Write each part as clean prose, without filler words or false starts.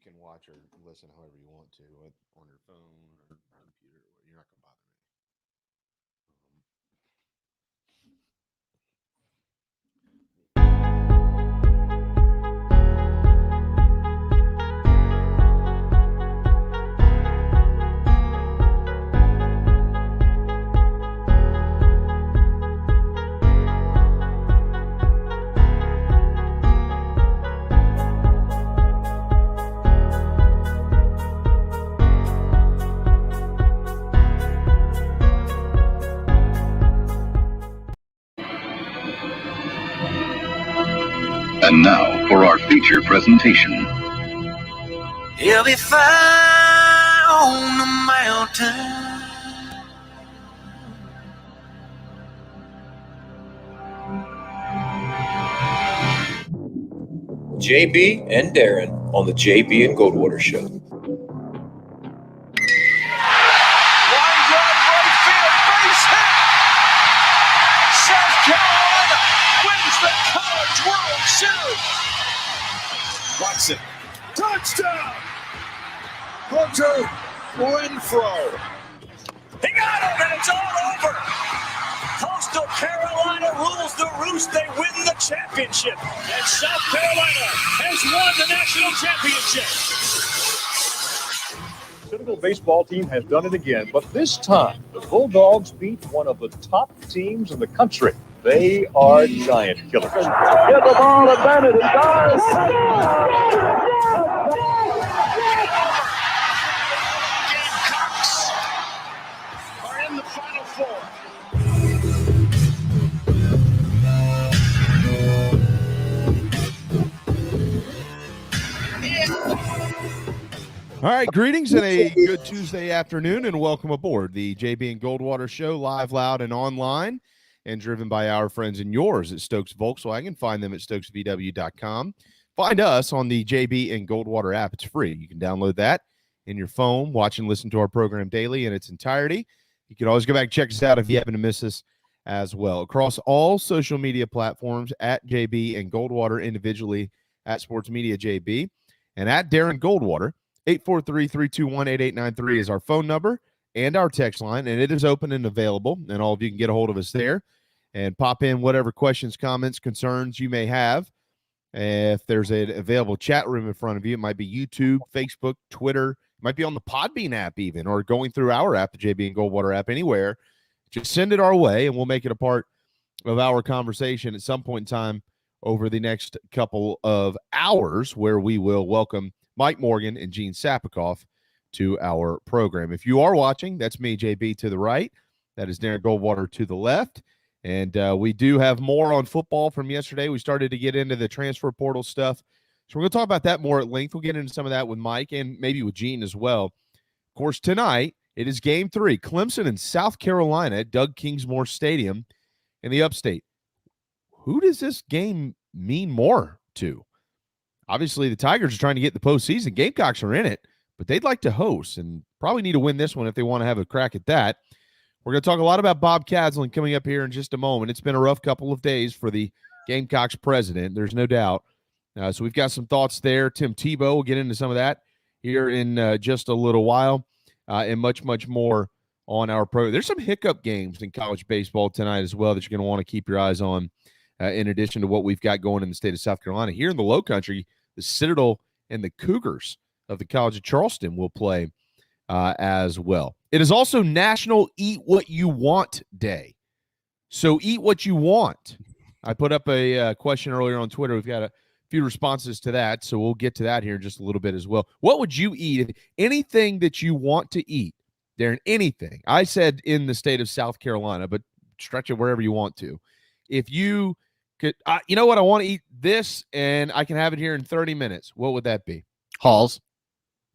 you can watch or listen however you want to on your phone or computer. You're not going to bother me. And now for our feature presentation. He'll be fine on the mountain. JB and Darren on the JB and Goldwater Show. Line drive right field, base hit. South Carolina wins the College World Series. Watson, touchdown. Hunter Renfrow. He got him, and it's all over. Coastal Carolina rules the roost. They win the championship. And South Carolina has won the national championship. Citadel baseball team has done it again, but this time the Bulldogs beat one of the top teams in the country. They are giant killers. Get the ball to Bennett. He does. Gamecocks are in the Final Four. All right, greetings and a good Tuesday afternoon, and welcome aboard the JB and Goldwater Show, live, loud, and online, and driven by our friends and yours at Stokes Volkswagen. Find them at stokesvw.com. Find us on the JB and Goldwater app. It's free. You can download that in your phone, watch and listen to our program daily in its entirety. You can always go back and check us out if you happen to miss us as well. Across all social media platforms, at JB and Goldwater, individually at Sports Media JB, and at Darren Goldwater. 843-321-8893 is our phone number and our text line, and it is open and available, and all of you can get a hold of us there and pop in whatever questions, comments, concerns you may have. If there's an available chat room in front of you, it might be YouTube, Facebook, Twitter, it might be on the Podbean app even, or going through our app, the JB and Goldwater app, anywhere. Just send it our way, and we'll make it a part of our conversation at some point in time over the next couple of hours, where we will welcome Mike Morgan and Gene Sapakoff to our program. If you are watching, that's me, JB, to the right. That is Darren Goldwater to the left. And we do have more on football from yesterday. We started to get into the transfer portal stuff. So we're going to talk about that more at length. We'll get into some of that with Mike and maybe with Gene as well. Of course, tonight, it is Game 3. Clemson and South Carolina at Doug Kingsmore Stadium in the Upstate. Who does this game mean more to? Obviously, the Tigers are trying to get the postseason. Gamecocks are in it, but they'd like to host and probably need to win this one if they want to have a crack at that. We're going to talk a lot about Bob Caslen coming up here in just a moment. It's been a rough couple of days for the Gamecocks president, there's no doubt. So we've got some thoughts there. Tim Tebow will get into some of that here in just a little while, and much, much more on our program. There's some hiccup games in college baseball tonight as well that you're going to want to keep your eyes on, in addition to what we've got going in the state of South Carolina. Here in the Low Country, the Citadel and the Cougars of the College of Charleston will play as well. It is also National Eat What You Want Day. So eat what you want. I put up a question earlier on Twitter. We've got a few responses to that, so we'll get to that here in just a little bit as well. What would you eat? Anything that you want to eat, Darren, anything. I said in the state of South Carolina, but stretch it wherever you want to. If you could, you know what, I want to eat this, and I can have it here in 30 minutes. What would that be? Halls.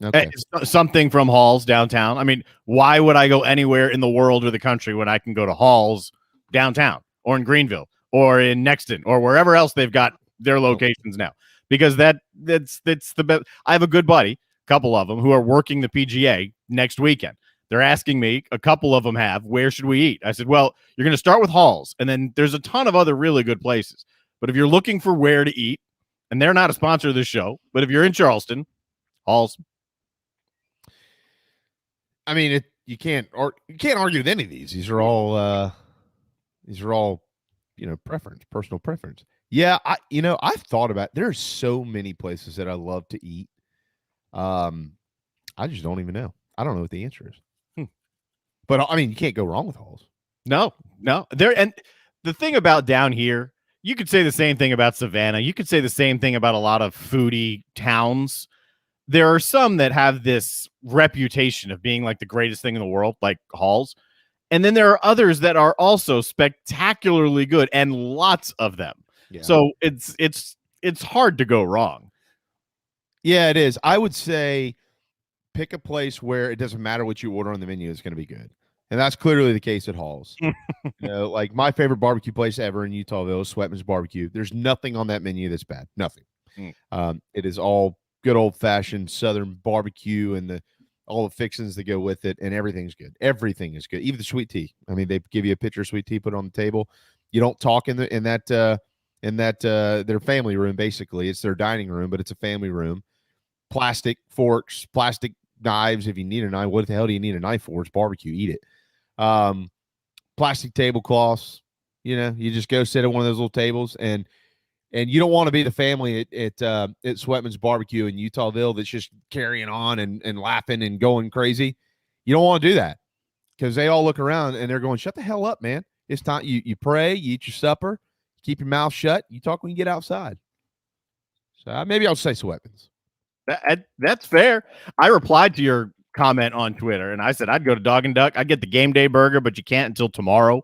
Okay. Something from Halls downtown. I mean, why would I go anywhere in the world or the country when I can go to Halls downtown or in Greenville or in Nexton or wherever else they've got their locations now? Because that's the best. I have a good buddy, a couple of them, who are working the PGA next weekend. They're asking me, a couple of them have, where should we eat? I said, well, you're going to start with Halls, and then there's a ton of other really good places. But if you're looking for where to eat, and they're not a sponsor of this show, but if you're in Charleston, Halls. I mean, you can't argue with any of these. These are all personal preference. Yeah, I've thought about. There's so many places that I love to eat. I just don't even know. I don't know what the answer is. But I mean, you can't go wrong with Halls. No. There, and the thing about down here, you could say the same thing about Savannah. You could say the same thing about a lot of foodie towns. There are some that have this reputation of being like the greatest thing in the world, like Halls. And then there are others that are also spectacularly good, and lots of them. Yeah. So it's hard to go wrong. Yeah, it is. I would say pick a place where it doesn't matter what you order on the menu, it's going to be good. And that's clearly the case at Halls. Like my favorite barbecue place ever in Utahville is Sweatman's Barbecue. There's nothing on that menu that's bad. Nothing. It is all good old-fashioned Southern barbecue and all the fixings that go with it, and everything's good. Everything is good. Even the sweet tea. I mean, they give you a pitcher of sweet tea, put it on the table. You don't talk in that their family room. Basically, it's their dining room, but it's a family room. Plastic forks, plastic knives. If you need a knife, what the hell do you need a knife for? It's barbecue. Eat it. Plastic tablecloths. You just go sit at one of those little tables, and you don't want to be the family at Sweatman's Barbecue in Utahville that's just carrying on and laughing and going crazy. You don't want to do that because they all look around and they're going, shut the hell up, man. It's time. You pray, you eat your supper, keep your mouth shut. You talk when you get outside. So maybe I'll say Sweatman's. That's fair. I replied to your comment on Twitter, and I said I'd go to Dog and Duck. I'd get the game day burger, but you can't until tomorrow,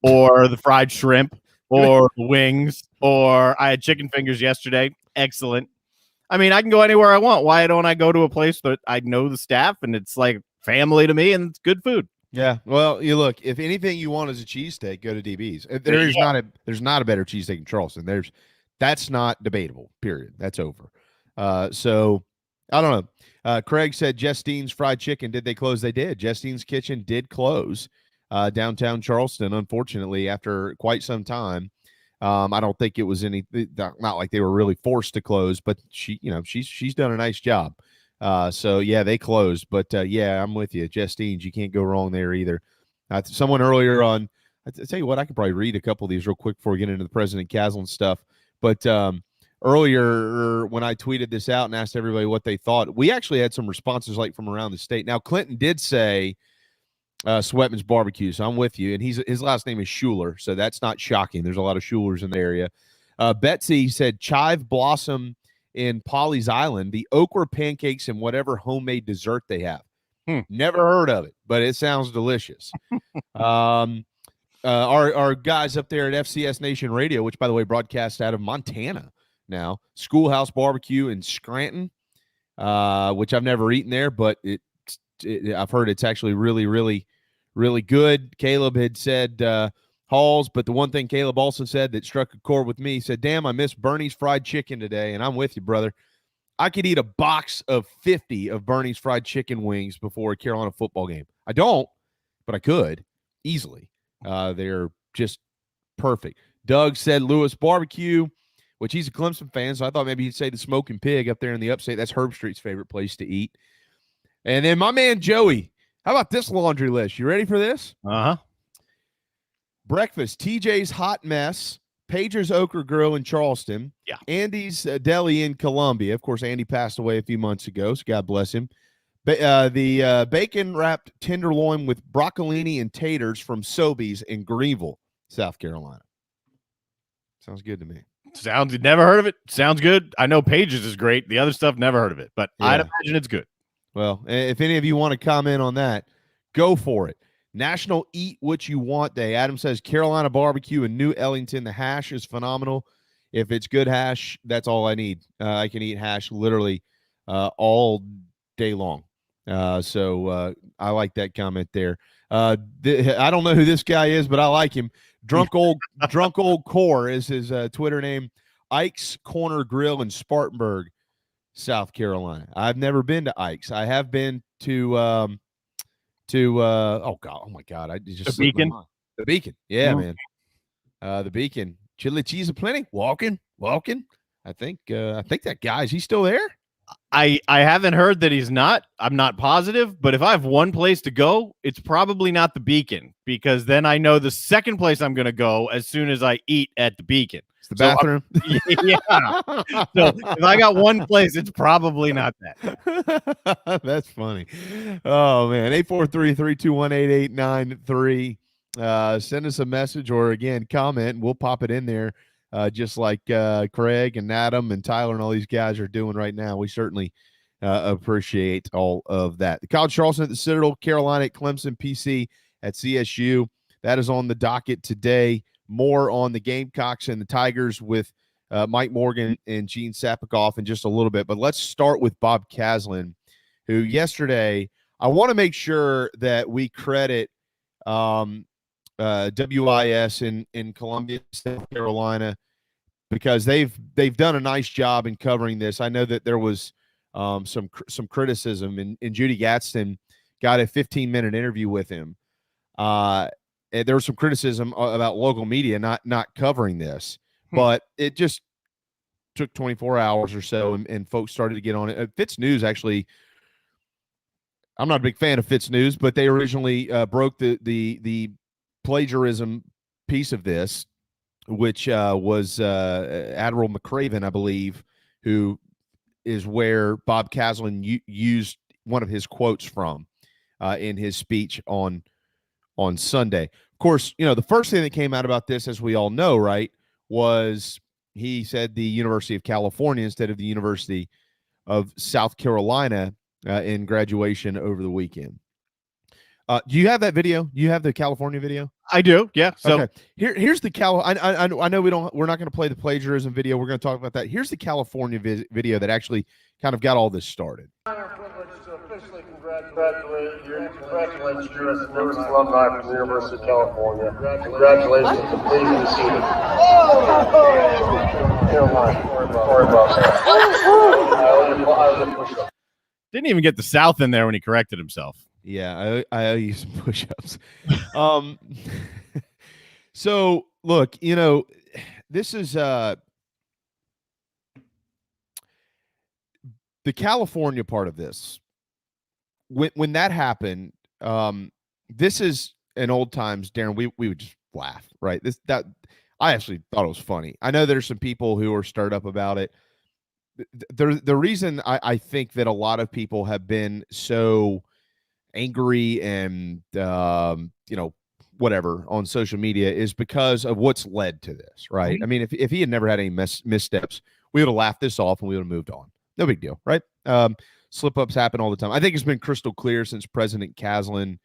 or the fried shrimp, or the wings, or I had chicken fingers yesterday. Excellent. I mean, I can go anywhere I want. Why don't I go to a place that I know the staff and it's like family to me and it's good food? Yeah. Well, you look, if anything you want is a cheesesteak, go to DB's. There's not a better cheesesteak in Charleston. That's not debatable, period. That's over. So I don't know. Craig said Justine's Fried Chicken. Did they close? They did. Justine's Kitchen did close downtown Charleston, unfortunately, after quite some time. I don't think it was not like they were really forced to close, but she's done a nice job. So yeah, they closed, but yeah, I'm with you. Justine's, you can't go wrong there either. Someone earlier on, I tell you what, I could probably read a couple of these real quick before we get into the President Caslen stuff, but earlier when I tweeted this out and asked everybody what they thought, we actually had some responses like from around the state. Now, Clinton did say Sweatman's Barbecue, so I'm with you. And his last name is Schuler, so that's not shocking. There's a lot of Schulers in the area. Betsy said Chive Blossom in Polly's Island, the okra pancakes and whatever homemade dessert they have. Never heard of it, but it sounds delicious. Our guys up there at FCS Nation Radio, which, by the way, broadcasts out of Montana now, Schoolhouse Barbecue in Scranton, which I've never eaten there, but I've heard it's actually really, really, really good. Caleb had said Halls, but the one thing Caleb also said that struck a chord with me, he said, damn, I missed Bernie's fried chicken today, and I'm with you, brother. I could eat a box of 50 of Bernie's fried chicken wings before a Carolina football game. I don't, but I could easily. They're just perfect. Doug said Lewis Barbecue, which he's a Clemson fan, so I thought maybe he'd say the Smoking Pig up there in the upstate. That's Herb Street's favorite place to eat. And then my man Joey, how about this laundry list? You ready for this? Uh-huh. Breakfast, TJ's Hot Mess, Pager's Ochre Grill in Charleston, yeah, Andy's Deli in Columbia. Of course, Andy passed away a few months ago, so God bless him. The bacon-wrapped tenderloin with broccolini and taters from Sobeys in Greenville, South Carolina. Sounds good to me. Never heard of it. Sounds good. I know Pages is great. The other stuff, never heard of it, but yeah. I'd imagine it's good. Well, if any of you want to comment on that, go for it. National Eat What You Want Day. Adam says Carolina Barbecue in New Ellington. The hash is phenomenal. If it's good hash, that's all I need. I can eat hash literally all day long. So I like that comment there. I don't know who this guy is, but I like him. Drunk old Core is his Twitter name. Ike's Corner Grill in Spartanburg, South Carolina. I've never been to Ike's. I have been to oh my god, I just the Beacon. The Beacon, yeah, man. The Beacon, chili cheese aplenty. Walking. I think that guy, is he still there? I haven't heard that he's not. I'm not positive, but if I have one place to go, it's probably not the Beacon, because then I know the second place I'm going to go as soon as I eat at the Beacon. It's the bathroom. Yeah. So if I got one place, it's probably not that. That's funny. Oh man, 843-321-8893. Send us a message or again comment, and we'll pop it in there. Just like Craig and Adam and Tyler and all these guys are doing right now. We certainly appreciate all of that. The College Charleston at the Citadel, Carolina at Clemson, PC at CSU. That is on the docket today. More on the Gamecocks and the Tigers with Mike Morgan and Gene Sapakoff in just a little bit. But let's start with Bob Caslen, who yesterday, I want to make sure that we credit WIS in Columbia, South Carolina, because they've done a nice job in covering this. I know that there was some criticism, and Judy Gadsden got a 15-minute interview with him. And there was some criticism about local media not covering this, but it just took 24 hours or so, and folks started to get on it. Fitz News actually. I'm not a big fan of Fitz News, but they originally broke the plagiarism piece of this, which was Admiral McCraven, I believe, who is where Bob Caslen used one of his quotes from in his speech on Sunday. Of course, the first thing that came out about this, as we all know, right, was he said the University of California instead of the University of South Carolina in graduation over the weekend. Do you have that video? You have the California video? I do. Yeah. So okay. Here's the I know we're not going to play the plagiarism video. We're going to talk about that. Here's the California video that actually kind of got all this started. Privileged to officially congratulate you as alumni from the University of California. Congratulations and please be seated. Didn't even get the South in there when he corrected himself. Yeah, I owe you some push-ups. So look, this is the California part of this. When that happened, this is an old times, Darren. We would just laugh, right? I actually thought it was funny. I know there's some people who are stirred up about it. The reason I think that a lot of people have been so angry and whatever on social media is because of what's led to this, right? I mean, if he had never had any missteps, we would have laughed this off and we would have moved on. No big deal, right? Slip-ups happen all the time. I think it's been crystal clear since President Caslen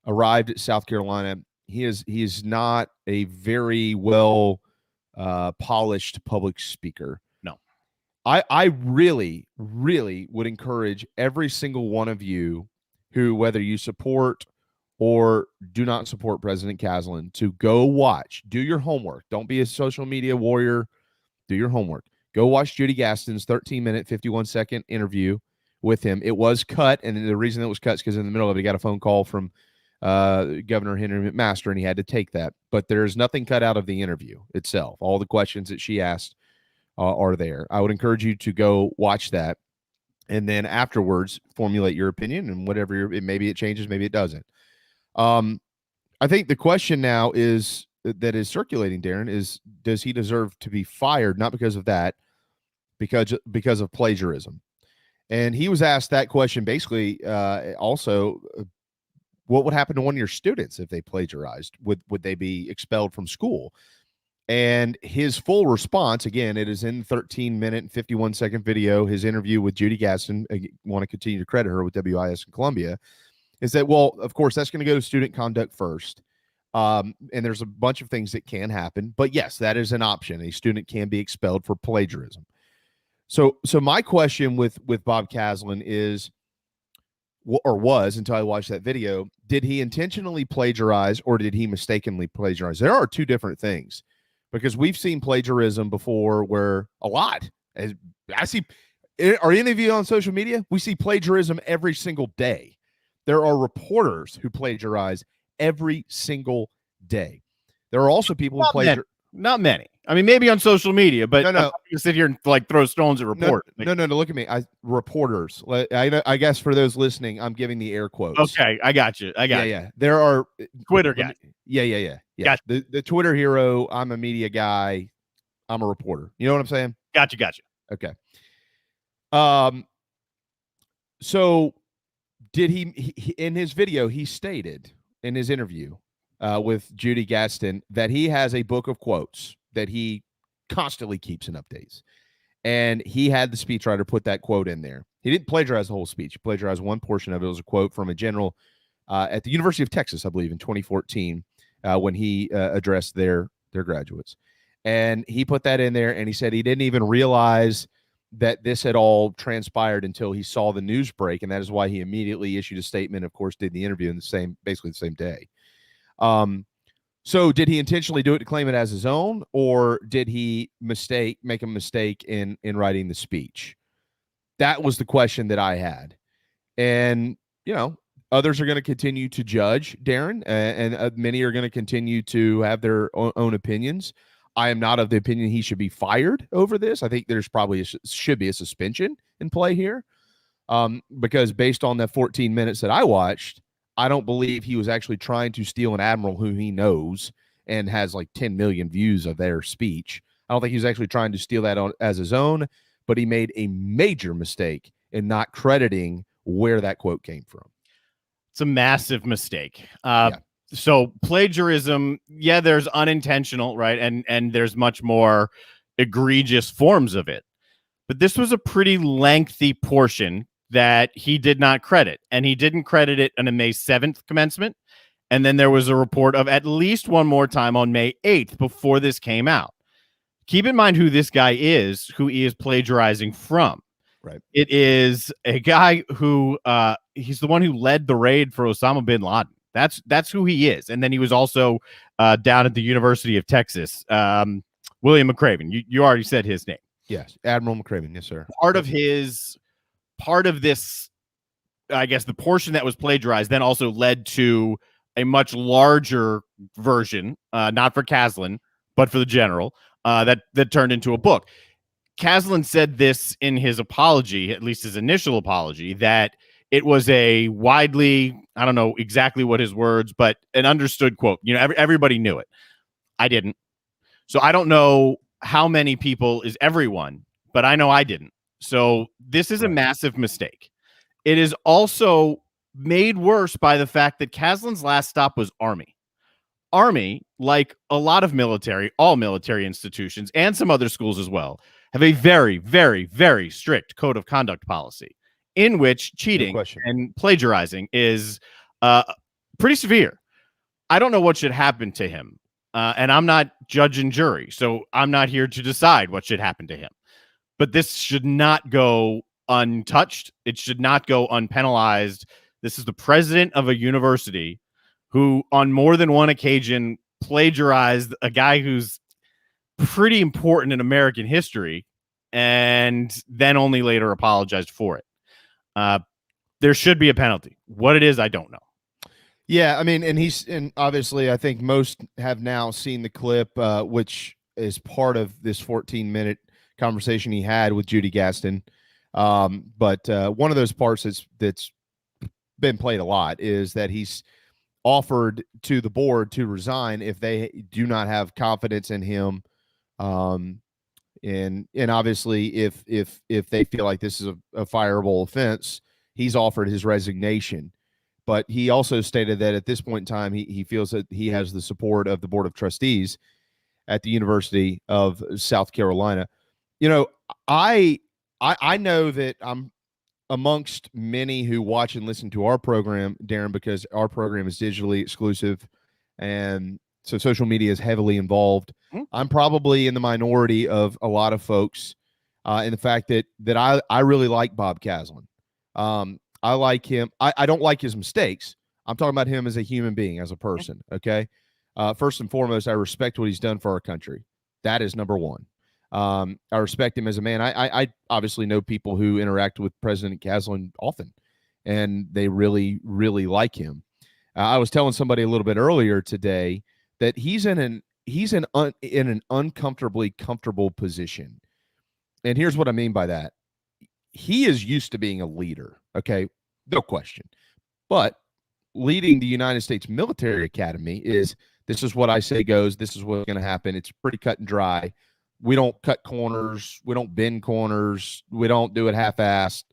arrived at South Carolina. He is not a very well polished public speaker. No. I really, really would encourage every single one of you who, whether you support or do not support President Caslen, to go watch, do your homework. Don't be a social media warrior. Do your homework. Go watch Judy Gadsden's 13-minute, 51-second interview with him. It was cut, and the reason it was cut is because in the middle of it, he got a phone call from Governor Henry McMaster, and he had to take that. But there's nothing cut out of the interview itself. All the questions that she asked are there. I would encourage you to go watch that, and then afterwards formulate your opinion, and whatever maybe it changes, maybe it doesn't. I think the question now is that is circulating, Darren, is does he deserve to be fired? Not because of that, because of plagiarism. And he was asked that question basically also, what would happen to one of your students if they plagiarized? Would they be expelled from school? And his full response, again, it is in 13-minute and 51-second video, his interview with Judy Gadsden, I want to continue to credit her with WIS in Columbia, is that, well, of course, that's going to go to student conduct first. And there's a bunch of things that can happen. But yes, that is an option. A student can be expelled for plagiarism. So my question with Bob Caslen is, or was until I watched that video, did he intentionally plagiarize or did he mistakenly plagiarize? There are two different things, because we've seen plagiarism before where a lot, as I see, are any of you on social media? We see plagiarism every single day. There are reporters who plagiarize every single day. There are also people who plagiarize. Not many. I mean, maybe on social media, but No, no. I'm not gonna sit here and like throw stones at report. No, look at me. Reporters. I guess for those listening, I'm giving the air quotes. Okay, I got you. Yeah. There are Twitter guys. Yeah. Gotcha. The Twitter hero. I'm a media guy. I'm a reporter. You know what I'm saying? Gotcha. Okay. So did he in his video, he stated in his interview with Judy Gaston that he has a book of quotes that he constantly keeps in updates. And he had the speechwriter put that quote in there. He didn't plagiarize the whole speech. He plagiarized one portion of it. It was a quote from a general at the University of Texas, I believe, in 2014 when he addressed their graduates. And he put that in there, and he said he didn't even realize that this had all transpired until he saw the news break, and that is why he immediately issued a statement. Of course, did the interview in basically the same day. So did he intentionally do it to claim it as his own, or did he make a mistake in writing the speech? That was the question that I had. And, others are going to continue to judge, Darren, and many are going to continue to have their own opinions. I am not of the opinion he should be fired over this. I think there's probably should be a suspension in play here because based on the 14 minutes that I watched, I don't believe he was actually trying to steal an admiral who he knows and has like 10 million views of their speech. I don't think he was actually trying to steal that as his own, but he made a major mistake in not crediting where that quote came from. It's a massive mistake. Yeah. So plagiarism, there's unintentional, right? And there's much more egregious forms of it. But this was a pretty lengthy portion that he did not credit. And he didn't credit it on a May 7th commencement. And then there was a report of at least one more time on May 8th before this came out. Keep in mind who this guy is, who he is plagiarizing from. Right. It is a guy who he's the one who led the raid for Osama bin Laden. That's who he is. And then he was also down at the University of Texas. William McRaven. You already said his name. Yes. Admiral McRaven. Yes, sir. Part of this, I guess the portion that was plagiarized then also led to a much larger version, not for Caslen, but for the general, that turned into a book. Caslen said this in his apology, at least his initial apology, that it was a widely, I don't know exactly what his words, but an understood quote. Everybody knew it. I didn't. So I don't know how many people is everyone, but I know I didn't. So this is a massive mistake. It is also made worse by the fact that Caslen's last stop was Army. Army, like a lot of all military institutions and some other schools as well, have a very, very, very strict code of conduct policy in which cheating and plagiarizing is pretty severe. I don't know what should happen to him, and I'm not judge and jury, so I'm not here to decide what should happen to him. But this should not go untouched. It should not go unpenalized. This is the president of a university who, on more than one occasion, plagiarized a guy who's pretty important in American history, and then only later apologized for it. There should be a penalty. What it is, I don't know. Yeah, I mean, and obviously, I think most have now seen the clip, which is part of this 14-minute conversation he had with Judy Gaston. But one of those parts that's been played a lot is that he's offered to the board to resign if they do not have confidence in him. And obviously if they feel like this is a fireable offense, he's offered his resignation. But he also stated that at this point in time, he feels that he has the support of the Board of Trustees at the University of South Carolina. I know that I'm amongst many who watch and listen to our program, Darren, because our program is digitally exclusive, and so social media is heavily involved. I'm probably in the minority of a lot of folks in the fact that I really like Bob Caslen. I like him. I don't like his mistakes. I'm talking about him as a human being, as a person. Okay. First and foremost, I respect what he's done for our country. That is number one. I respect him as a man. I obviously know people who interact with President Caslen often, and they really, really like him. I was telling somebody a little bit earlier today that he's in he's in an uncomfortably comfortable position. And here's what I mean by that. He is used to being a leader, okay? No question. But leading the United States Military Academy this is what I say goes, this is what's going to happen. It's pretty cut and dry. We don't cut corners. We don't bend corners. We don't do it half-assed.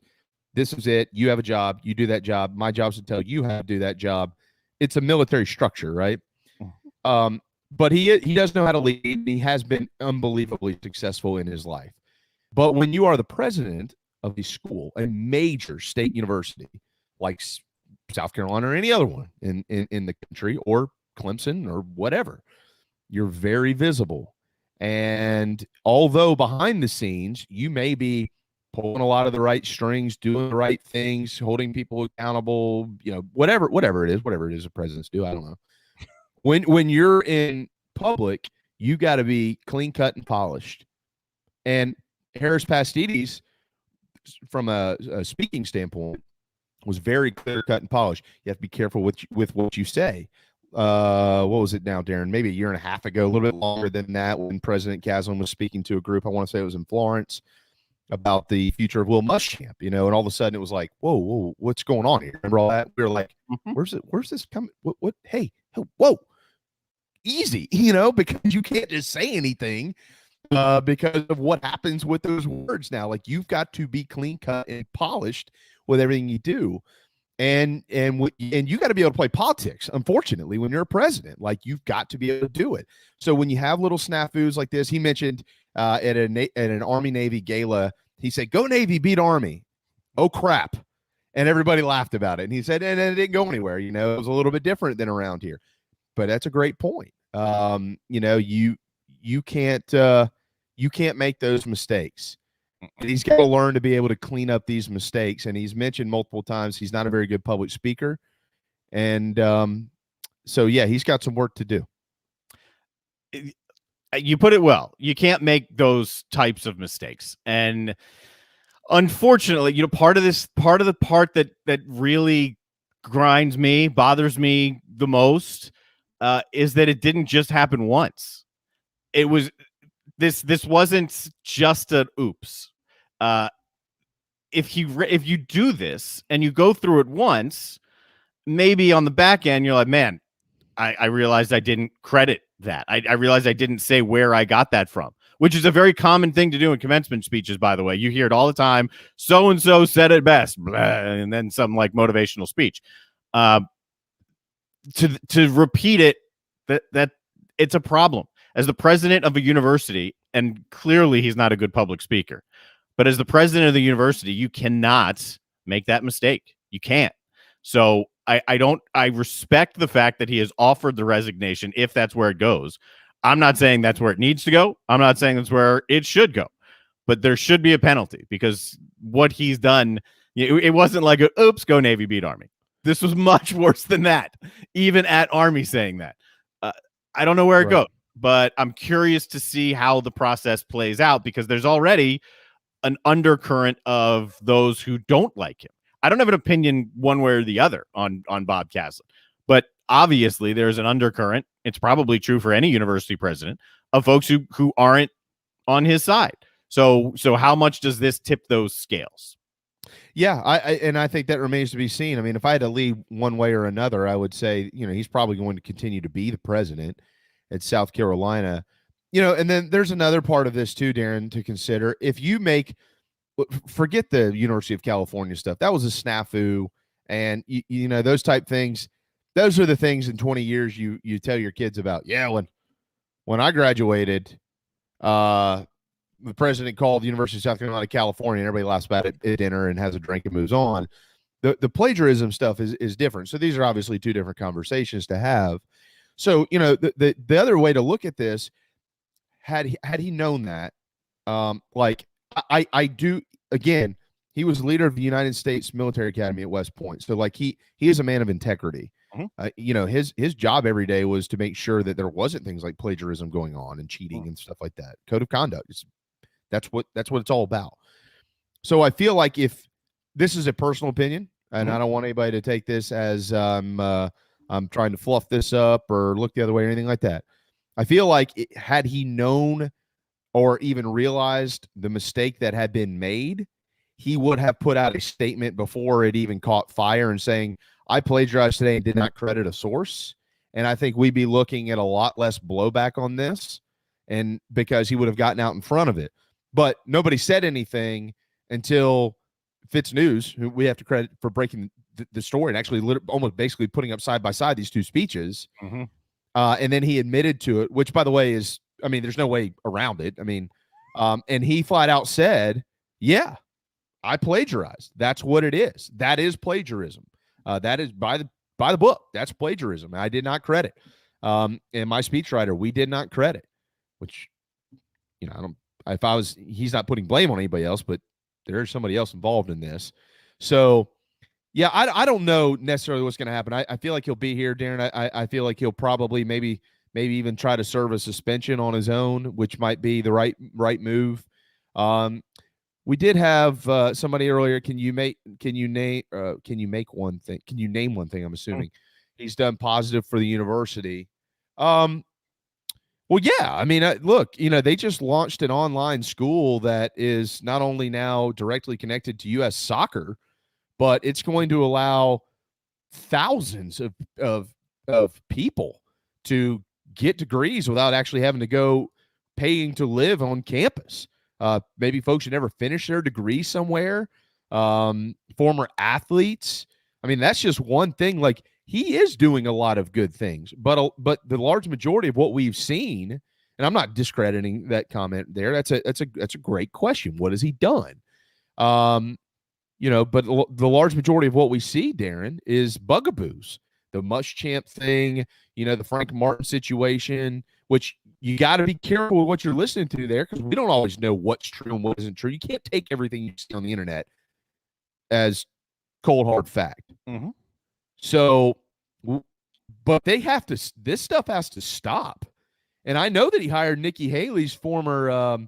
This is it. You have a job. You do that job. My job is to tell you how to do that job. It's a military structure, right? But he does know how to lead. He has been unbelievably successful in his life. But when you are the president of a school, a major state university like South Carolina or any other one in the country, or Clemson or whatever, you're very visible. And although behind the scenes, you may be pulling a lot of the right strings, doing the right things, holding people accountable, whatever it is the presidents do. I don't know. When you're in public, you got to be clean cut and polished. And Harris Pastides, from a speaking standpoint, was very clear cut and polished. You have to be careful with what you say. What was it now, Darren? Maybe a year and a half ago, a little bit longer than that, when President Caslen was speaking to a group, I want to say it was in Florence, about the future of Will Muschamp, and all of a sudden it was like, whoa, what's going on here? Remember all that? We were like, where's this coming? What? Hey, whoa, easy, because you can't just say anything because of what happens with those words now. Like, you've got to be clean cut and polished with everything you do. And you got to be able to play politics. Unfortunately, when you're a president, like, you've got to be able to do it. So when you have little snafus like this, he mentioned at an Army Navy gala, he said, "Go Navy, beat Army." Oh crap! And everybody laughed about it. And he said, and it didn't go anywhere. It was a little bit different than around here. But that's a great point. You can't make those mistakes. And he's got to learn to be able to clean up these mistakes. And he's mentioned multiple times he's not a very good public speaker. And so, yeah, he's got some work to do. You put it well. You can't make those types of mistakes. And unfortunately, part of the part that really grinds me, bothers me the most, is that it didn't just happen once. It was this wasn't just an oops. If you do this and you go through it once, maybe on the back end you're like, man, I realized I didn't credit that. I realized I didn't say where I got that from, which is a very common thing to do in commencement speeches, by the way. You hear it all the time. So-and-so said it best, blah, and then some like motivational speech. To repeat it, that it's a problem. As the president of a university, and clearly he's not a good public speaker, but as the president of the university, you cannot make that mistake. You can't. So I respect the fact that he has offered the resignation if that's where it goes. I'm not saying that's where it needs to go. I'm not saying that's where it should go, but there should be a penalty, because what he's done, it wasn't like a, oops, go Navy, beat Army. This was much worse than that, even at Army saying that. I don't know where it goes, but I'm curious to see how the process plays out, because there's already an undercurrent of those who don't like him. I don't have an opinion one way or the other on Bob Caslen, but obviously there's an undercurrent. It's probably true for any university president, of folks who aren't on his side. So how much does this tip those scales? Yeah, I think that remains to be seen. I mean, if I had to lead one way or another, I would say, he's probably going to continue to be the president at South Carolina. And then there's another part of this too, Darren, to consider. If you forget the University of California stuff, that was a snafu, and those type things. Those are the things in 20 years you tell your kids about. Yeah, when I graduated, the president called the University of South Carolina, California, and everybody laughs about it at dinner and has a drink and moves on. The plagiarism stuff is different. So these are obviously two different conversations to have. So, the other way to look at this, had he known that, I do, again, he was leader of the United States Military Academy at West Point. So he is a man of integrity. His job every day was to make sure that there wasn't things like plagiarism going on and cheating and stuff like that. Code of conduct. That's what it's all about. So I feel like, if this is a personal opinion, and I don't want anybody to take this as I'm trying to fluff this up or look the other way or anything like that. I feel like had he known or even realized the mistake that had been made, he would have put out a statement before it even caught fire and saying, I plagiarized today and did not credit a source. And I think we'd be looking at a lot less blowback on this, and because he would have gotten out in front of it. But nobody said anything until Fitz News, who we have to credit for breaking the story and actually almost basically putting up side by side these two speeches. Mm-hmm. And then he admitted to it, which, by the way, is, I mean, there's no way around it. I mean, and he flat out said, yeah, I plagiarized. That's what it is. That is plagiarism. That is by the book. That's plagiarism. I did not credit. And my speechwriter, we did not credit, which, you know, he's not putting blame on anybody else, but there's somebody else involved in this. So, yeah, I don't know necessarily what's going to happen. I feel like he'll be here, Darren. I feel like he'll probably maybe even try to serve a suspension on his own, which might be the right move. We did have somebody earlier. Can you name one thing? Can you name one thing? I'm assuming he's done positive for the university. Well, yeah. I mean, look, you know, they just launched an online school that is not only now directly connected to U.S. soccer, but it's going to allow thousands of people to get degrees without actually having to go paying to live on campus. Maybe folks who never finished their degree somewhere, former athletes. I mean, that's just one thing. Like, he is doing a lot of good things, but the large majority of what we've seen, and I'm not discrediting that comment there. That's a great question. What has he done? You know, but the large majority of what we see, Darren, is bugaboos. The Muschamp thing, you know, the Frank Martin situation, which you got to be careful with what you're listening to there, because we don't always know what's true and what isn't true. You can't take everything you see on the internet as cold, hard fact. Mm-hmm. So, but this stuff has to stop. And I know that he hired Nikki Haley's former,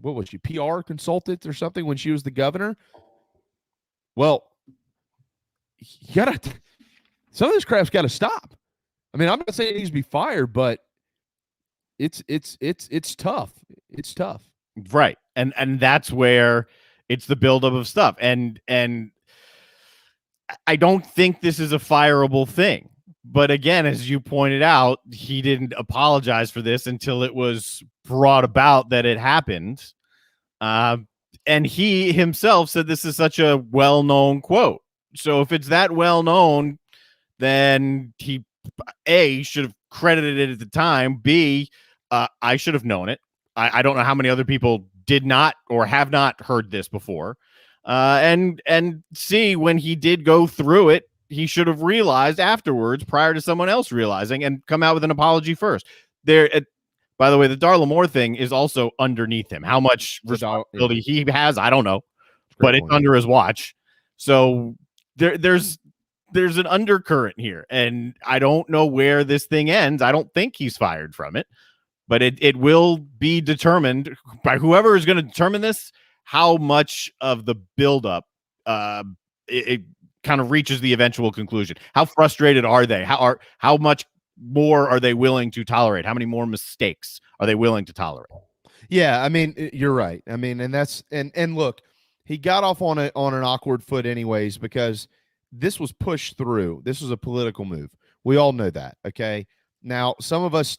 what was she, PR consultant or something when she was the governor? Well, some of this crap's got to stop. I mean, I'm not saying it needs to be fired, but it's tough. It's tough. Right. And that's where it's the buildup of stuff. And I don't think this is a fireable thing. But again, as you pointed out, he didn't apologize for this until it was brought about that it happened. And he himself said this is such a well-known quote. So if it's that well-known, then he, A, should have credited it at the time. B, I should have known it. I don't know how many other people did not or have not heard this before. And C, when he did go through it, he should have realized afterwards, prior to someone else realizing, and come out with an apology first. By the way, the Darla Moore thing is also underneath him. How much responsibility he has, I don't know, but it's under his watch. So there's an undercurrent here, and I don't know where this thing ends. I don't think he's fired from it, but it will be determined by whoever is going to determine this, how much of the buildup it kind of reaches the eventual conclusion. How frustrated are they? How much more are they willing to tolerate? How many more mistakes are they willing to tolerate? Yeah, I mean, you're right. I mean, and that's and look, he got off on an awkward foot anyways, because this was pushed through. This was a political move. We all know that. Okay. Now, some of us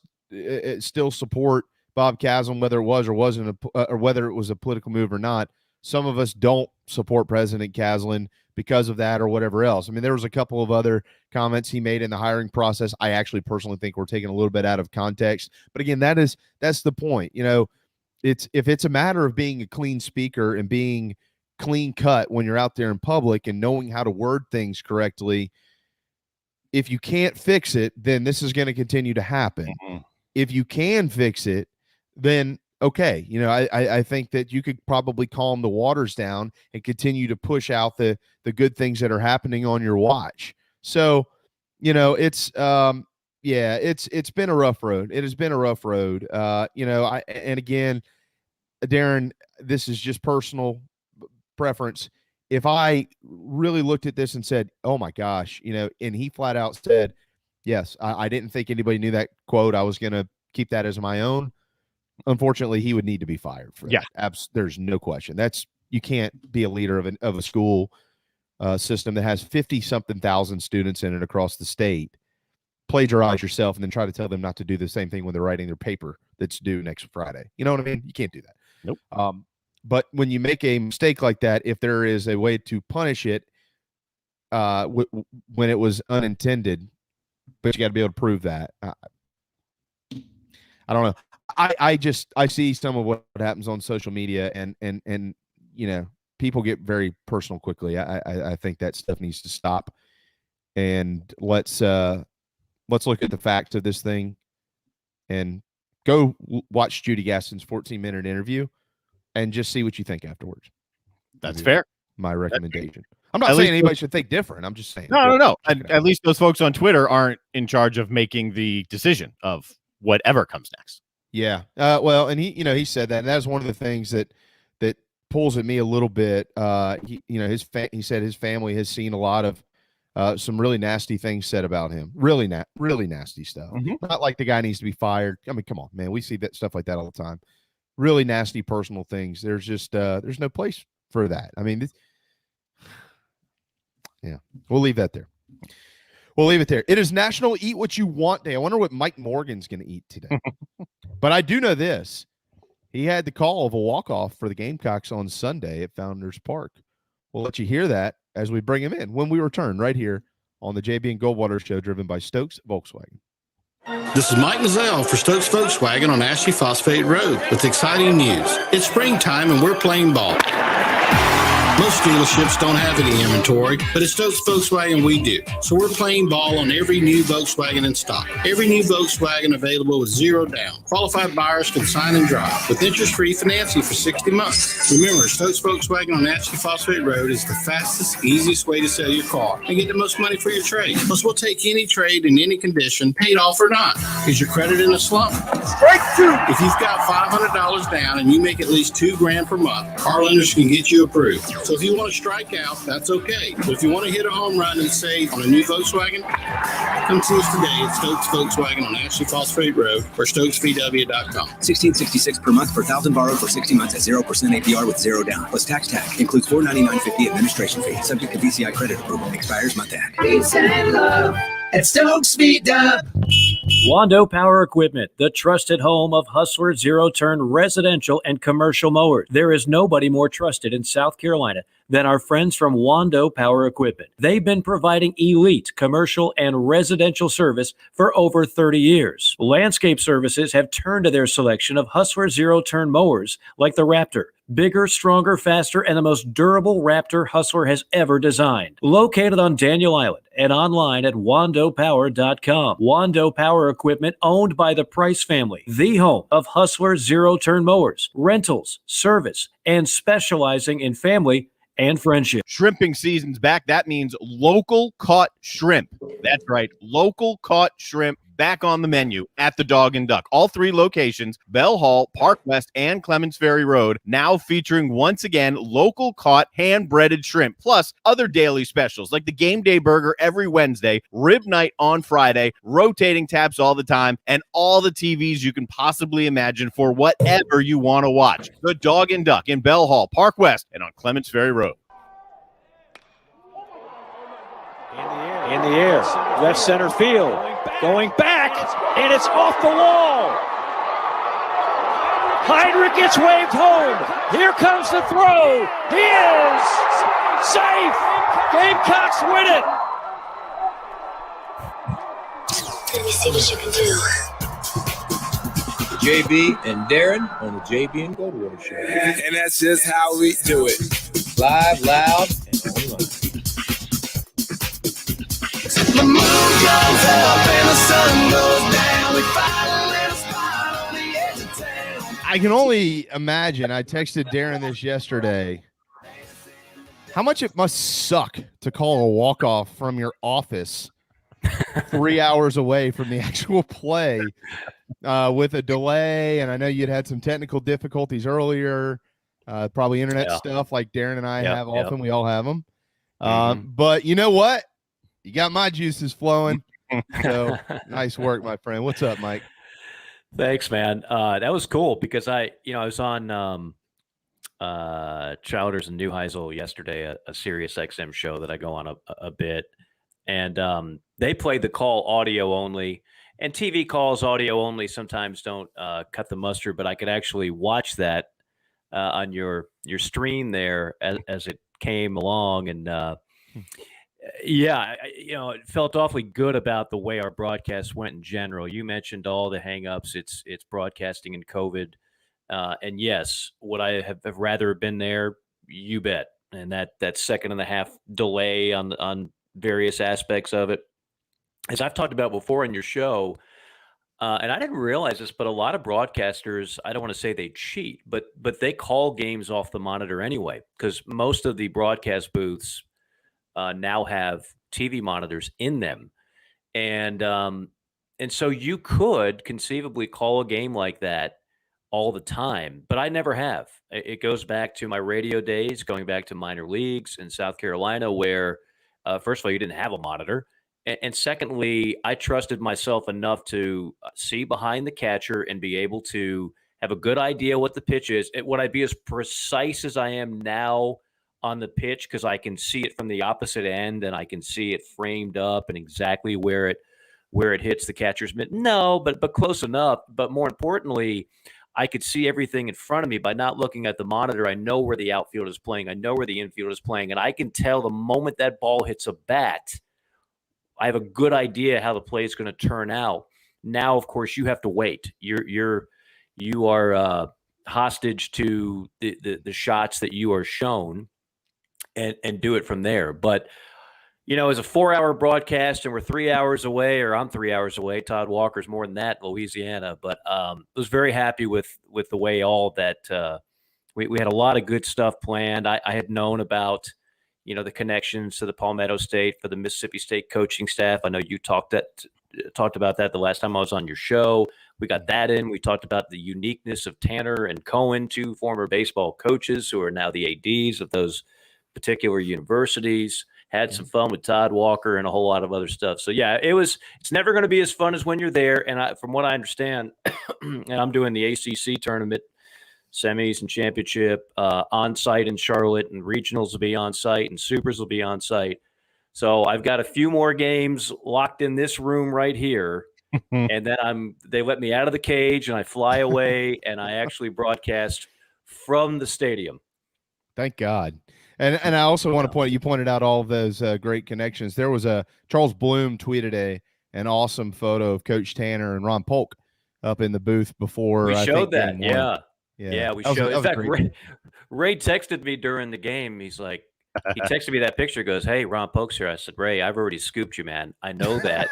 still support Bob Caslen, whether it was or wasn't or whether it was a political move or not. Some of us don't support President Caslen because of that or whatever else. I mean, there was a couple of other comments he made in the hiring process I actually personally think were taken a little bit out of context. But again, that's the point. You know, if it's a matter of being a clean speaker and being clean cut when you're out there in public and knowing how to word things correctly, if you can't fix it, then this is going to continue to happen. Mm-hmm. If you can fix it, then okay, you know, I think that you could probably calm the waters down and continue to push out the good things that are happening on your watch. So, you know, it's been a rough road. It has been a rough road. You know, and again, Darren, this is just personal preference. If I really looked at this and said, oh my gosh, you know, and he flat out said, Yes, I didn't think anybody knew that quote. I was going to keep that as my own. Unfortunately, he would need to be fired for that. Yeah. There's no question. You can't be a leader of a school system that has 50-something thousand students in it across the state, plagiarize yourself, and then try to tell them not to do the same thing when they're writing their paper that's due next Friday. You know what I mean? You can't do that. Nope. But when you make a mistake like that, if there is a way to punish it when it was unintended, but you got to be able to prove that. I don't know. I see some of what happens on social media, and people get very personal quickly. I think that stuff needs to stop, and let's look at the facts of this thing, and go watch Judy Gaston's 14-minute interview, and just see what you think afterwards. That's fair. My recommendation. I'm not saying anybody should think different. I'm just saying. No. At least those folks on Twitter aren't in charge of making the decision of whatever comes next. Yeah. Well, and he said that, and that's one of the things that pulls at me a little bit. He said his family has seen a lot of some really nasty things said about him. Really nasty stuff. Mm-hmm. Not like the guy needs to be fired. I mean, come on, man. We see that stuff like that all the time. Really nasty personal things. There's just there's no place for that. I mean, yeah, we'll leave that there. We'll leave it there. It is National Eat What You Want Day. I wonder what Mike Morgan's going to eat today. But I do know this. He had the call of a walk-off for the Gamecocks on Sunday at Founders Park. We'll let you hear that as we bring him in when we return right here on the JB and Goldwater Show, driven by Stokes Volkswagen. This is Mike Mazzell for Stokes Volkswagen on Ashley Phosphate Road with exciting news. It's springtime and we're playing ball. Most dealerships don't have any inventory, but at Stokes Volkswagen we do. So we're playing ball on every new Volkswagen in stock. Every new Volkswagen available with zero down. Qualified buyers can sign and drive with interest-free financing for 60 months. Remember, Stokes Volkswagen on Ashley Phosphate Road is the fastest, easiest way to sell your car and get the most money for your trade. Plus, we'll take any trade in any condition, paid off or not. Is your credit in a slump? Strike two! If you've got $500 down and you make at least $2,000 per month, our lenders can get you approved. So if you want to strike out, that's okay. But if you want to hit a home run and save on a new Volkswagen, come see us today at Stokes Volkswagen on Ashley Phosphate Road or StokesVW.com. $1,666 per month per $1,000 borrowed for 60 months at 0% APR with zero down. Plus tax tag. Includes $499.50 administration fee. Subject to DCI credit approval. Expires month end. Peace and love at Stokes VW. Wando Power Equipment, the trusted home of Hustler zero-turn residential and commercial mowers. There is nobody more trusted in South Carolina than our friends from Wando Power Equipment. They've been providing elite commercial and residential service for over 30 years. Landscape Services have turned to their selection of Hustler zero-turn mowers like the Raptor. Bigger, stronger, faster, and the most durable Raptor Hustler has ever designed. Located on Daniel Island and online at wandopower.com. Wando Power Equipment, owned by the Price family, the home of Hustler zero-turn mowers, rentals, service, and specializing in family and friendship. Shrimping season's back. That means local caught shrimp. That's right. Local caught shrimp back on the menu at the Dog and Duck. All three locations, Bell Hall, Park West, and Clements Ferry Road, now featuring once again local caught hand-breaded shrimp, plus other daily specials like the Game Day Burger every Wednesday, Rib Night on Friday, rotating taps all the time, and all the TVs you can possibly imagine for whatever you want to watch. The Dog and Duck in Bell Hall, Park West, and on Clements Ferry Road. In the air, left center field, going back, and it's off the wall. Heinrich gets waved home. Here comes the throw. He is safe. Gamecocks win it. Let me see what you can do. JB and Darren on the JB and Goldwater Show. And that's just how we do it. Live, loud, and online. The moon goes up and the sun goes down. We find a little spot on the edge of town. I can only imagine. I texted Darren this yesterday. How much it must suck to call a walk-off from your office 3 hours away from the actual play with a delay. And I know you'd had some technical difficulties earlier, probably internet stuff like Darren and I have often. We all have them. But you know what? You got my juices flowing. So nice work, my friend. What's up, Mike? Thanks, man. That was cool because I was on Childers and Neuheisel yesterday, a Sirius XM show that I go on a bit, and they played the call audio only, and TV calls audio only sometimes don't cut the mustard, but I could actually watch that on your stream there as it came along, and yeah, it felt awfully good about the way our broadcast went in general. You mentioned all the hangups. It's broadcasting in COVID. And yes, would I have rather been there? You bet. And that second and a half delay on various aspects of it, as I've talked about before in your show, and I didn't realize this, but a lot of broadcasters, I don't want to say they cheat, but they call games off the monitor anyway, because most of the broadcast booths now have TV monitors in them, and so you could conceivably call a game like that all the time, but I never have. It goes back to my radio days, going back to minor leagues in South Carolina, where first of all, you didn't have a monitor, and secondly, I trusted myself enough to see behind the catcher and be able to have a good idea what the pitch is. Would I be as precise as I am now on the pitch because I can see it from the opposite end and I can see it framed up and exactly where it hits the catcher's mitt? No, but close enough. But more importantly, I could see everything in front of me by not looking at the monitor. I know where the outfield is playing. I know where the infield is playing, and I can tell the moment that ball hits a bat, I have a good idea how the play is going to turn out. Now, of course, you have to wait. You are hostage to the shots that you are shown, and do it from there. But as a 4-hour broadcast and we're 3 hours away, or I'm 3 hours away, Todd Walker's more than that, Louisiana. But was very happy with the way all that we had a lot of good stuff planned. I had known about, the connections to the Palmetto State for the Mississippi State coaching staff. I know you talked about that the last time I was on your show. We got that in. We talked about the uniqueness of Tanner and Cohen, two former baseball coaches who are now the ADs of those particular universities. Had some fun with Todd Walker and a whole lot of other stuff. So yeah, it's never going to be as fun as when you're there. And from what I understand, and I'm doing the ACC tournament, semis and championship on site in Charlotte, and regionals will be on site, and supers will be on site. So I've got a few more games locked in this room right here. And then they let me out of the cage and I fly away and I actually broadcast from the stadium. Thank God. And I also want to you pointed out all of those great connections. There was Charles Bloom tweeted an awesome photo of Coach Tanner and Ron Polk up in the booth before. We showed that. Yeah, we showed. In fact, Ray texted me during the game. He's like, he texted me that picture, goes, "Hey, Ron Polk's here." I said, "Ray, I've already scooped you, man. I know that."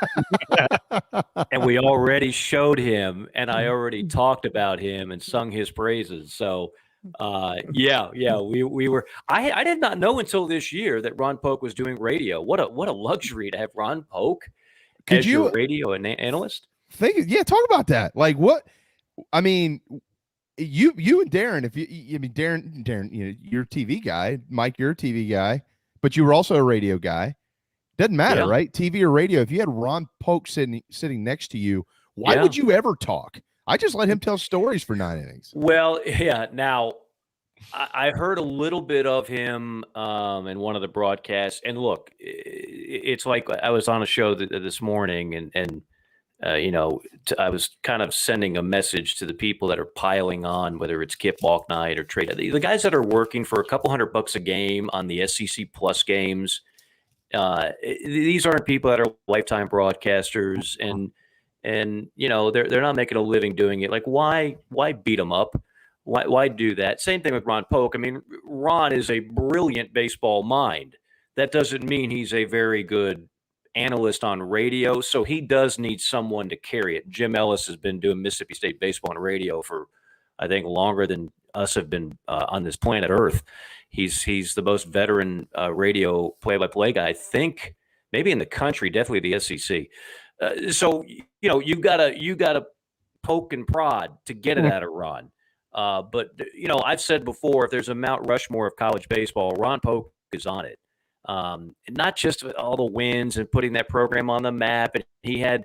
And we already showed him, and I already talked about him and sung his praises. So we were. I did not know until this year that Ron Polk was doing radio. What a luxury to have Ron Polk as your radio analyst. Talk about that. Like what? I mean, you and Darren. Darren, you're a TV guy. Mike, you're a TV guy, but you were also a radio guy. Doesn't matter, right? TV or radio. If you had Ron Polk sitting next to you, why would you ever talk? I just let him tell stories for 9 innings. Well, yeah. Now, I heard a little bit of him in one of the broadcasts. And look, it's like I was on a show this morning, and I was kind of sending a message to the people that are piling on, whether it's Kip Walk Night or trade. The guys that are working for a couple $100 a game on the SEC Plus games, these aren't people that are lifetime broadcasters, and they're not making a living doing it. Like, why beat them up? Why do that? Same thing with Ron Polk. I mean, Ron is a brilliant baseball mind. That doesn't mean he's a very good analyst on radio, so he does need someone to carry it. Jim Ellis has been doing Mississippi State baseball on radio for, I think, longer than us have been on this planet Earth. He's the most veteran radio play-by-play guy, I think, maybe in the country, definitely the SEC. So you gotta poke and prod to get it out of Ron. But I've said before, if there's a Mount Rushmore of college baseball, Ron Polk is on it. Not just all the wins and putting that program on the map. And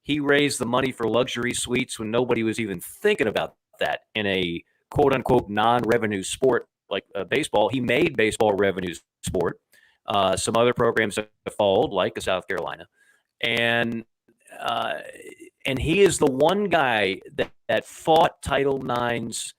he raised the money for luxury suites when nobody was even thinking about that in a quote unquote non-revenue sport like baseball. He made baseball revenue sport. Some other programs have followed, like South Carolina, and he is the one guy that fought Title IX's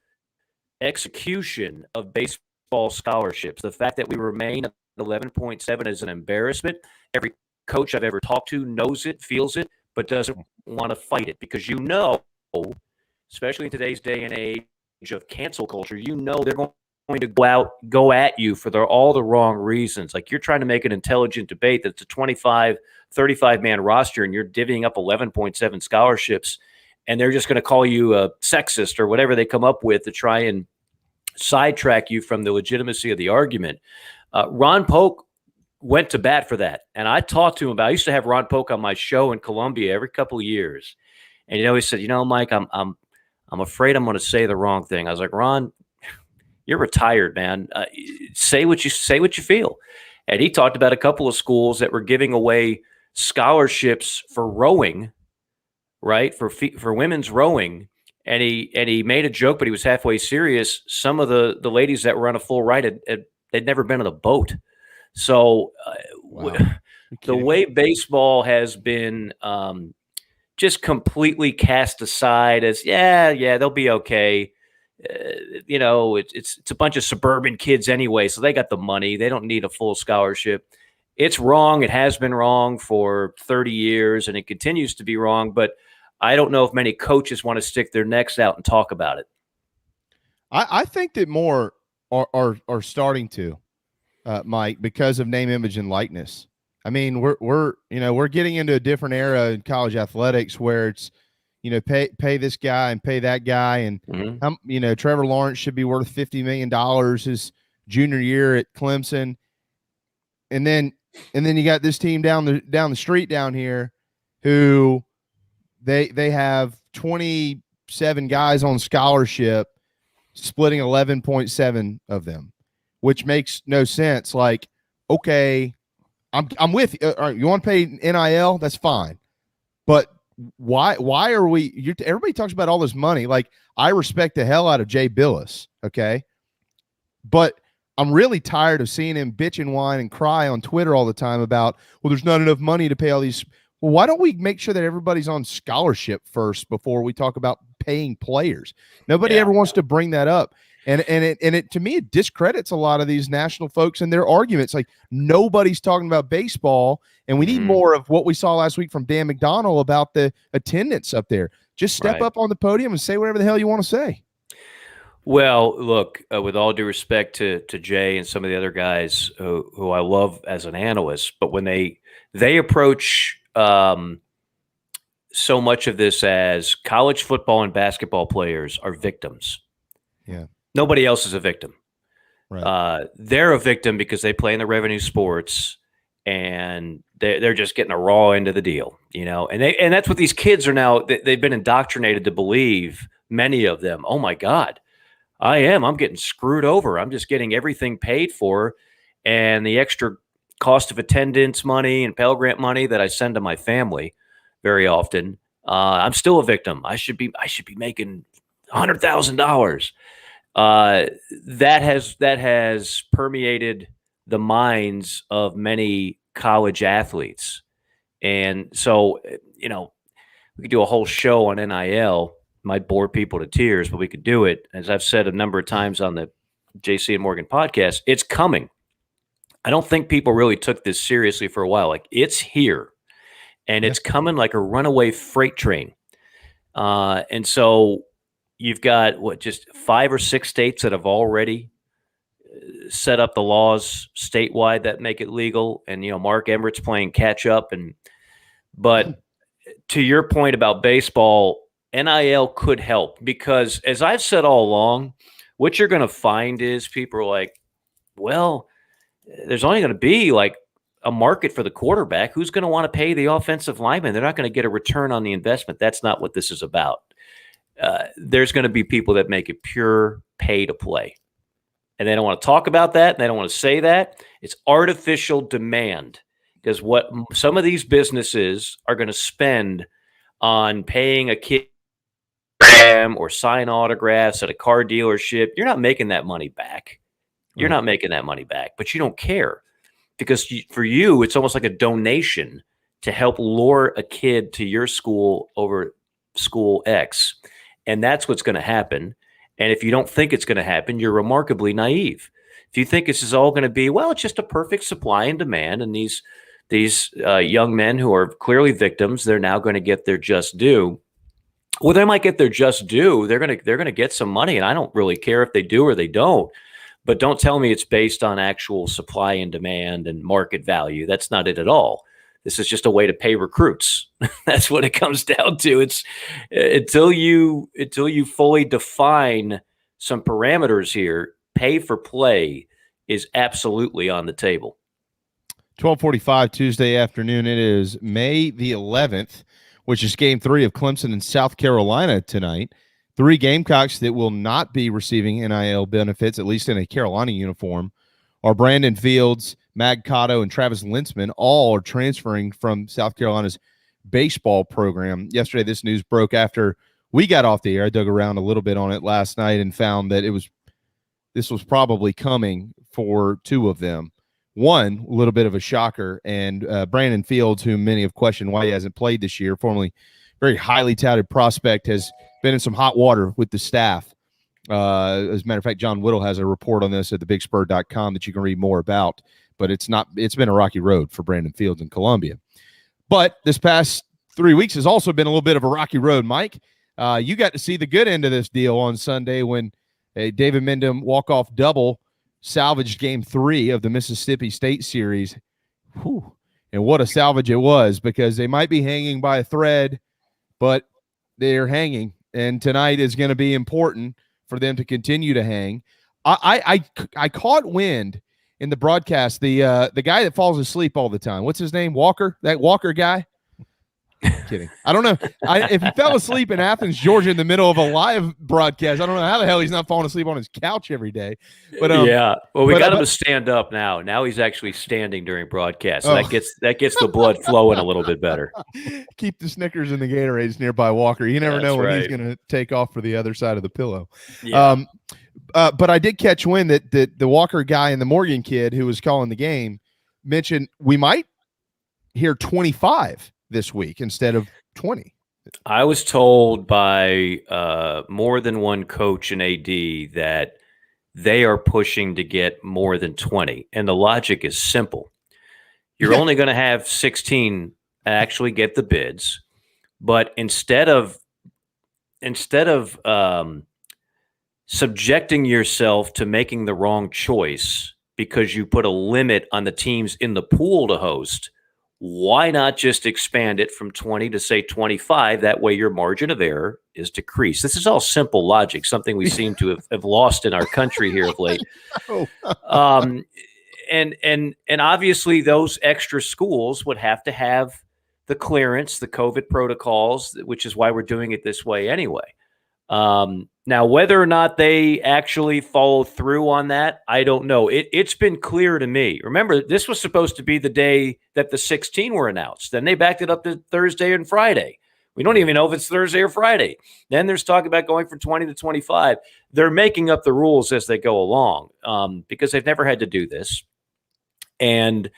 execution of baseball scholarships. The fact that we remain at 11.7 is an embarrassment. Every coach I've ever talked to knows it, feels it, but doesn't want to fight it because especially in today's day and age of cancel culture, they're going to go at you for all the wrong reasons. Like you're trying to make an intelligent debate that's a 25, 35-man roster and you're divvying up 11.7 scholarships and they're just going to call you a sexist or whatever they come up with to try and sidetrack you from the legitimacy of the argument. Ron Polk went to bat for that. And I talked to him I used to have Ron Polk on my show in Columbia every couple of years. And, he said, Mike, I'm afraid I'm going to say the wrong thing. I was like, Ron, you're retired, man. Say what you feel. And he talked about a couple of schools that were giving away scholarships for rowing, right? For women's rowing. And he made a joke, but he was halfway serious. Some of the ladies that were on a full ride they'd never been on a boat. So the way baseball has been just completely cast aside as, they'll be okay. It's a bunch of suburban kids anyway, so they got the money. They don't need a full scholarship. It's wrong. It has been wrong for 30 years, and it continues to be wrong. But I don't know if many coaches want to stick their necks out and talk about it. I think that more are starting to, Mike, because of name, image, and likeness. I mean, we're getting into a different era in college athletics where it's, pay this guy and pay that guy. And, Trevor Lawrence should be worth $50 million his junior year at Clemson. And then you got this team down the street down here who they have 27 guys on scholarship, splitting 11.7 of them, which makes no sense. Like, okay, I'm with you. All right, you want to pay NIL? That's fine. But why are we everybody talks about all this money. Like, I respect the hell out of Jay Billis, okay? But I'm really tired of seeing him bitch and whine and cry on Twitter all the time about, well, there's not enough money to pay all these. Well, why don't we make sure that everybody's on scholarship first before we talk about paying players? Nobody ever wants to bring that up. And it to me, it discredits a lot of these national folks and their arguments. Like, nobody's talking about baseball, and we need more of what we saw last week from Dan McDonnell about the attendance up there. Just step up on the podium and say whatever the hell you want to say. Well, look, with all due respect to Jay and some of the other guys who I love as an analyst, but when they approach so much of this as college football and basketball players are victims. Yeah. Nobody else is a victim. Right. They're a victim because they play in the revenue sports and they're just getting a raw end of the deal, and that's what these kids are now. They've been indoctrinated to believe, many of them. Oh my God, I'm getting screwed over. I'm just getting everything paid for, and the extra cost of attendance money and Pell Grant money that I send to my family very often. I'm still a victim. I should be making $100,000. That has permeated the minds of many college athletes. And so, we could do a whole show on NIL. Might bore people to tears, but we could do it. As I've said a number of times on the JC and Morgan podcast, it's coming. I don't think people really took this seriously for a while. Like, it's here and it's coming like a runaway freight train. And so you've got just 5 or 6 states that have already set up the laws statewide that make it legal. And, Mark Emmert's playing catch up. But to your point about baseball, NIL could help because, as I've said all along, what you're going to find is people are like, well, there's only going to be like a market for the quarterback. Who's going to want to pay the offensive lineman? They're not going to get a return on the investment. That's not what this is about. There's going to be people that make it pure pay to play. and they don't want to talk about that, and they don't want to say that. It's artificial demand, because what some of these businesses are going to spend on paying a kid or sign autographs at a car dealership, you're not making that money back. You're not making that money back, but you don't care, because for you, it's almost like a donation to help lure a kid to your school over school X. And that's what's going to happen. And if you don't think it's going to happen, you're remarkably naive. If you think this is all going to be, well, it's just a perfect supply and demand, and these young men who are clearly victims, they're now going to get their just due. Well, they might get their just due. They're going to get some money, and I don't really care if they do or they don't. But don't tell me it's based on actual supply and demand and market value. That's not it at all. This is just a way to pay recruits. That's what it comes down to. It's until you fully define some parameters here, pay for play is absolutely on the table. 12:45 Tuesday afternoon. It is May the 11th, which is game 3 of Clemson and South Carolina tonight. 3 Gamecocks that will not be receiving NIL benefits, at least in a Carolina uniform, are Brandon Fields, Mag Cotto, and Travis Lintzman. All are transferring from South Carolina's baseball program. Yesterday, this news broke after we got off the air. I dug around a little bit on it last night and found that this was probably coming for 2 of them. One, a little bit of a shocker, and Brandon Fields, whom many have questioned why he hasn't played this year, formerly very highly touted prospect, has been in some hot water with the staff. As a matter of fact, John Whittle has a report on this at thebigspur.com that you can read more about, but it's been a rocky road for Brandon Fields in Columbia. But this past 3 weeks has also been a little bit of a rocky road, Mike. You got to see the good end of this deal on Sunday when a David Mendham walk-off double salvaged game 3 of the Mississippi State series. Whew. And what a salvage it was, because they might be hanging by a thread, but they're hanging. And tonight is going to be important for them to continue to hang. I caught wind in the broadcast, the guy that falls asleep all the time. What's his name? Walker? That Walker guy? Kidding. I don't know. If he fell asleep in Athens, Georgia, in the middle of a live broadcast, I don't know how the hell he's not falling asleep on his couch every day. But yeah, well, we got him to stand up now. Now he's actually standing during broadcast. So that gets the blood flowing a little bit better. Keep the Snickers and the Gatorades nearby Walker. You never know when he's going to take off for the other side of the pillow. Yeah. But I did catch wind that the Walker guy and the Morgan kid who was calling the game mentioned we might hear 25 this week instead of 20. I was told by more than one coach and AD that they are pushing to get more than 20. And the logic is simple. You're only going to have 16 actually get the bids. But instead of subjecting yourself to making the wrong choice because you put a limit on the teams in the pool to host, why not just expand it from 20 to, say, 25? That way your margin of error is decreased. This is all simple logic, something we seem to have lost in our country here of late. And obviously those extra schools would have to have the clearance, the COVID protocols, which is why we're doing it this way anyway. Now, whether or not they actually follow through on that, I don't know. It's been clear to me. Remember, this was supposed to be the day that the 16 were announced. Then they backed it up to Thursday and Friday. We don't even know if it's Thursday or Friday. Then there's talk about going from 20 to 25. They're making up the rules as they go along because they've never had to do this. And,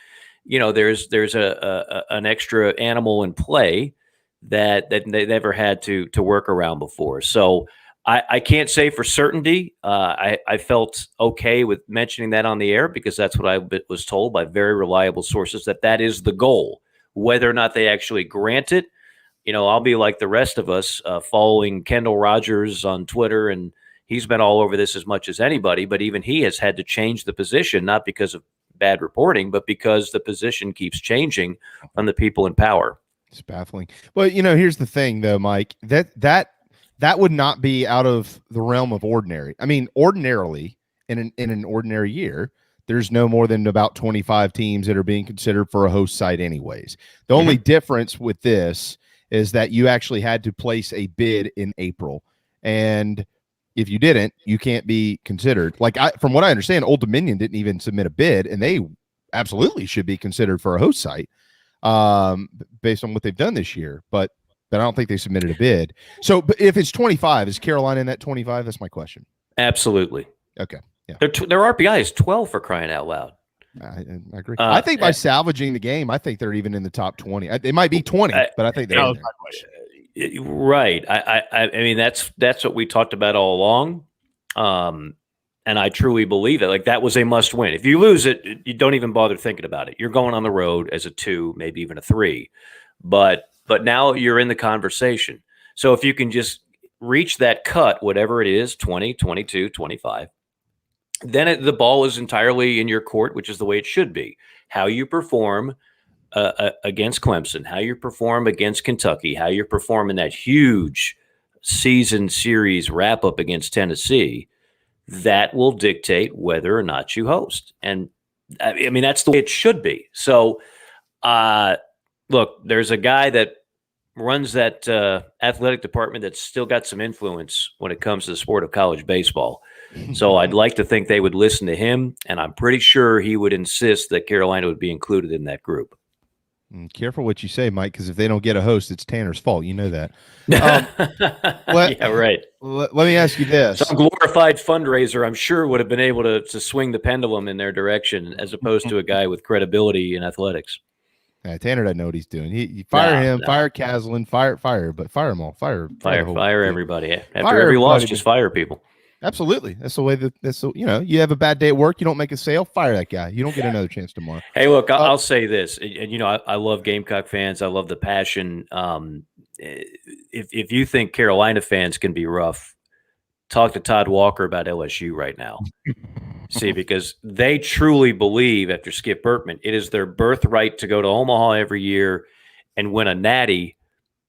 you know, there's an extra animal in play that they never had to work around before. So I can't say for certainty. I felt okay with mentioning that on the air because that's what I was told by very reliable sources, that is the goal. Whether or not they actually grant it, you know, I'll be like the rest of us following Kendall Rogers on Twitter, and he's been all over this as much as anybody, but even he has had to change the position, not because of bad reporting, but because the position keeps changing from the people in power. It's baffling. Well, you know, here's the thing, though, Mike. That would not be out of the realm of ordinary. I mean, ordinarily, in an ordinary year, there's no more than about 25 teams that are being considered for a host site anyways. The only difference with this is that you actually had to place a bid in April. And If you didn't, you can't be considered. Like from what I understand, Old Dominion didn't even submit a bid, and they absolutely should be considered for a host site based on what they've done this year. But I don't think they submitted a bid. So but if it's 25, is Carolina in that 25? That's my question. Absolutely. Okay. Yeah. Their RPI is 12 for crying out loud. I agree. I think by salvaging the game, I think they're even in the top 20. They might be 20, but I think they're in there. Right. I mean, that's what we talked about all along. And I truly believe that. Like, that was a must win. If you lose it, you don't even bother thinking about it. You're going on the road as a 2, maybe even a 3. But now you're in the conversation. So if you can just reach that cut, whatever it is, 20, 22, 25, then the ball is entirely in your court, which is the way it should be. How you perform against Clemson, how you perform against Kentucky, how you perform in that huge season series wrap-up against Tennessee, that will dictate whether or not you host. And, I mean, that's the way it should be. So, look, there's a guy that runs that athletic department that's still got some influence when it comes to the sport of college baseball. So I'd like to think they would listen to him, and I'm pretty sure he would insist that Carolina would be included in that group. Careful what you say, Mike, because if they don't get a host, it's Tanner's fault. You know that. Yeah, right. Let me ask you this. Some glorified fundraiser, I'm sure, would have been able to swing the pendulum in their direction as opposed to a guy with credibility in athletics. Yeah, Tanner doesn't know what he's doing. He fire him, fire Caslen, fire, but fire them all. Fire everybody. After every loss, just fire people. Absolutely. That's the way you have a bad day at work, you don't make a sale, fire that guy. You don't get another chance tomorrow. Hey, look, I'll say this. And, I love Gamecock fans. I love the passion. If you think Carolina fans can be rough, talk to Todd Walker about LSU right now. See, because they truly believe, after Skip Bertman, it is their birthright to go to Omaha every year and win a natty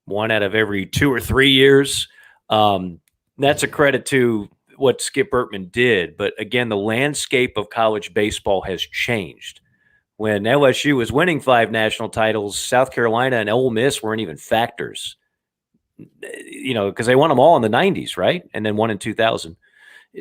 1 out of every 2 or 3 years. That's a credit to what Skip Bertman did. But again, the landscape of college baseball has changed. When LSU was winning 5 national titles, South Carolina and Ole Miss weren't even factors, because they won them all in the 90s, right? And then one in 2000.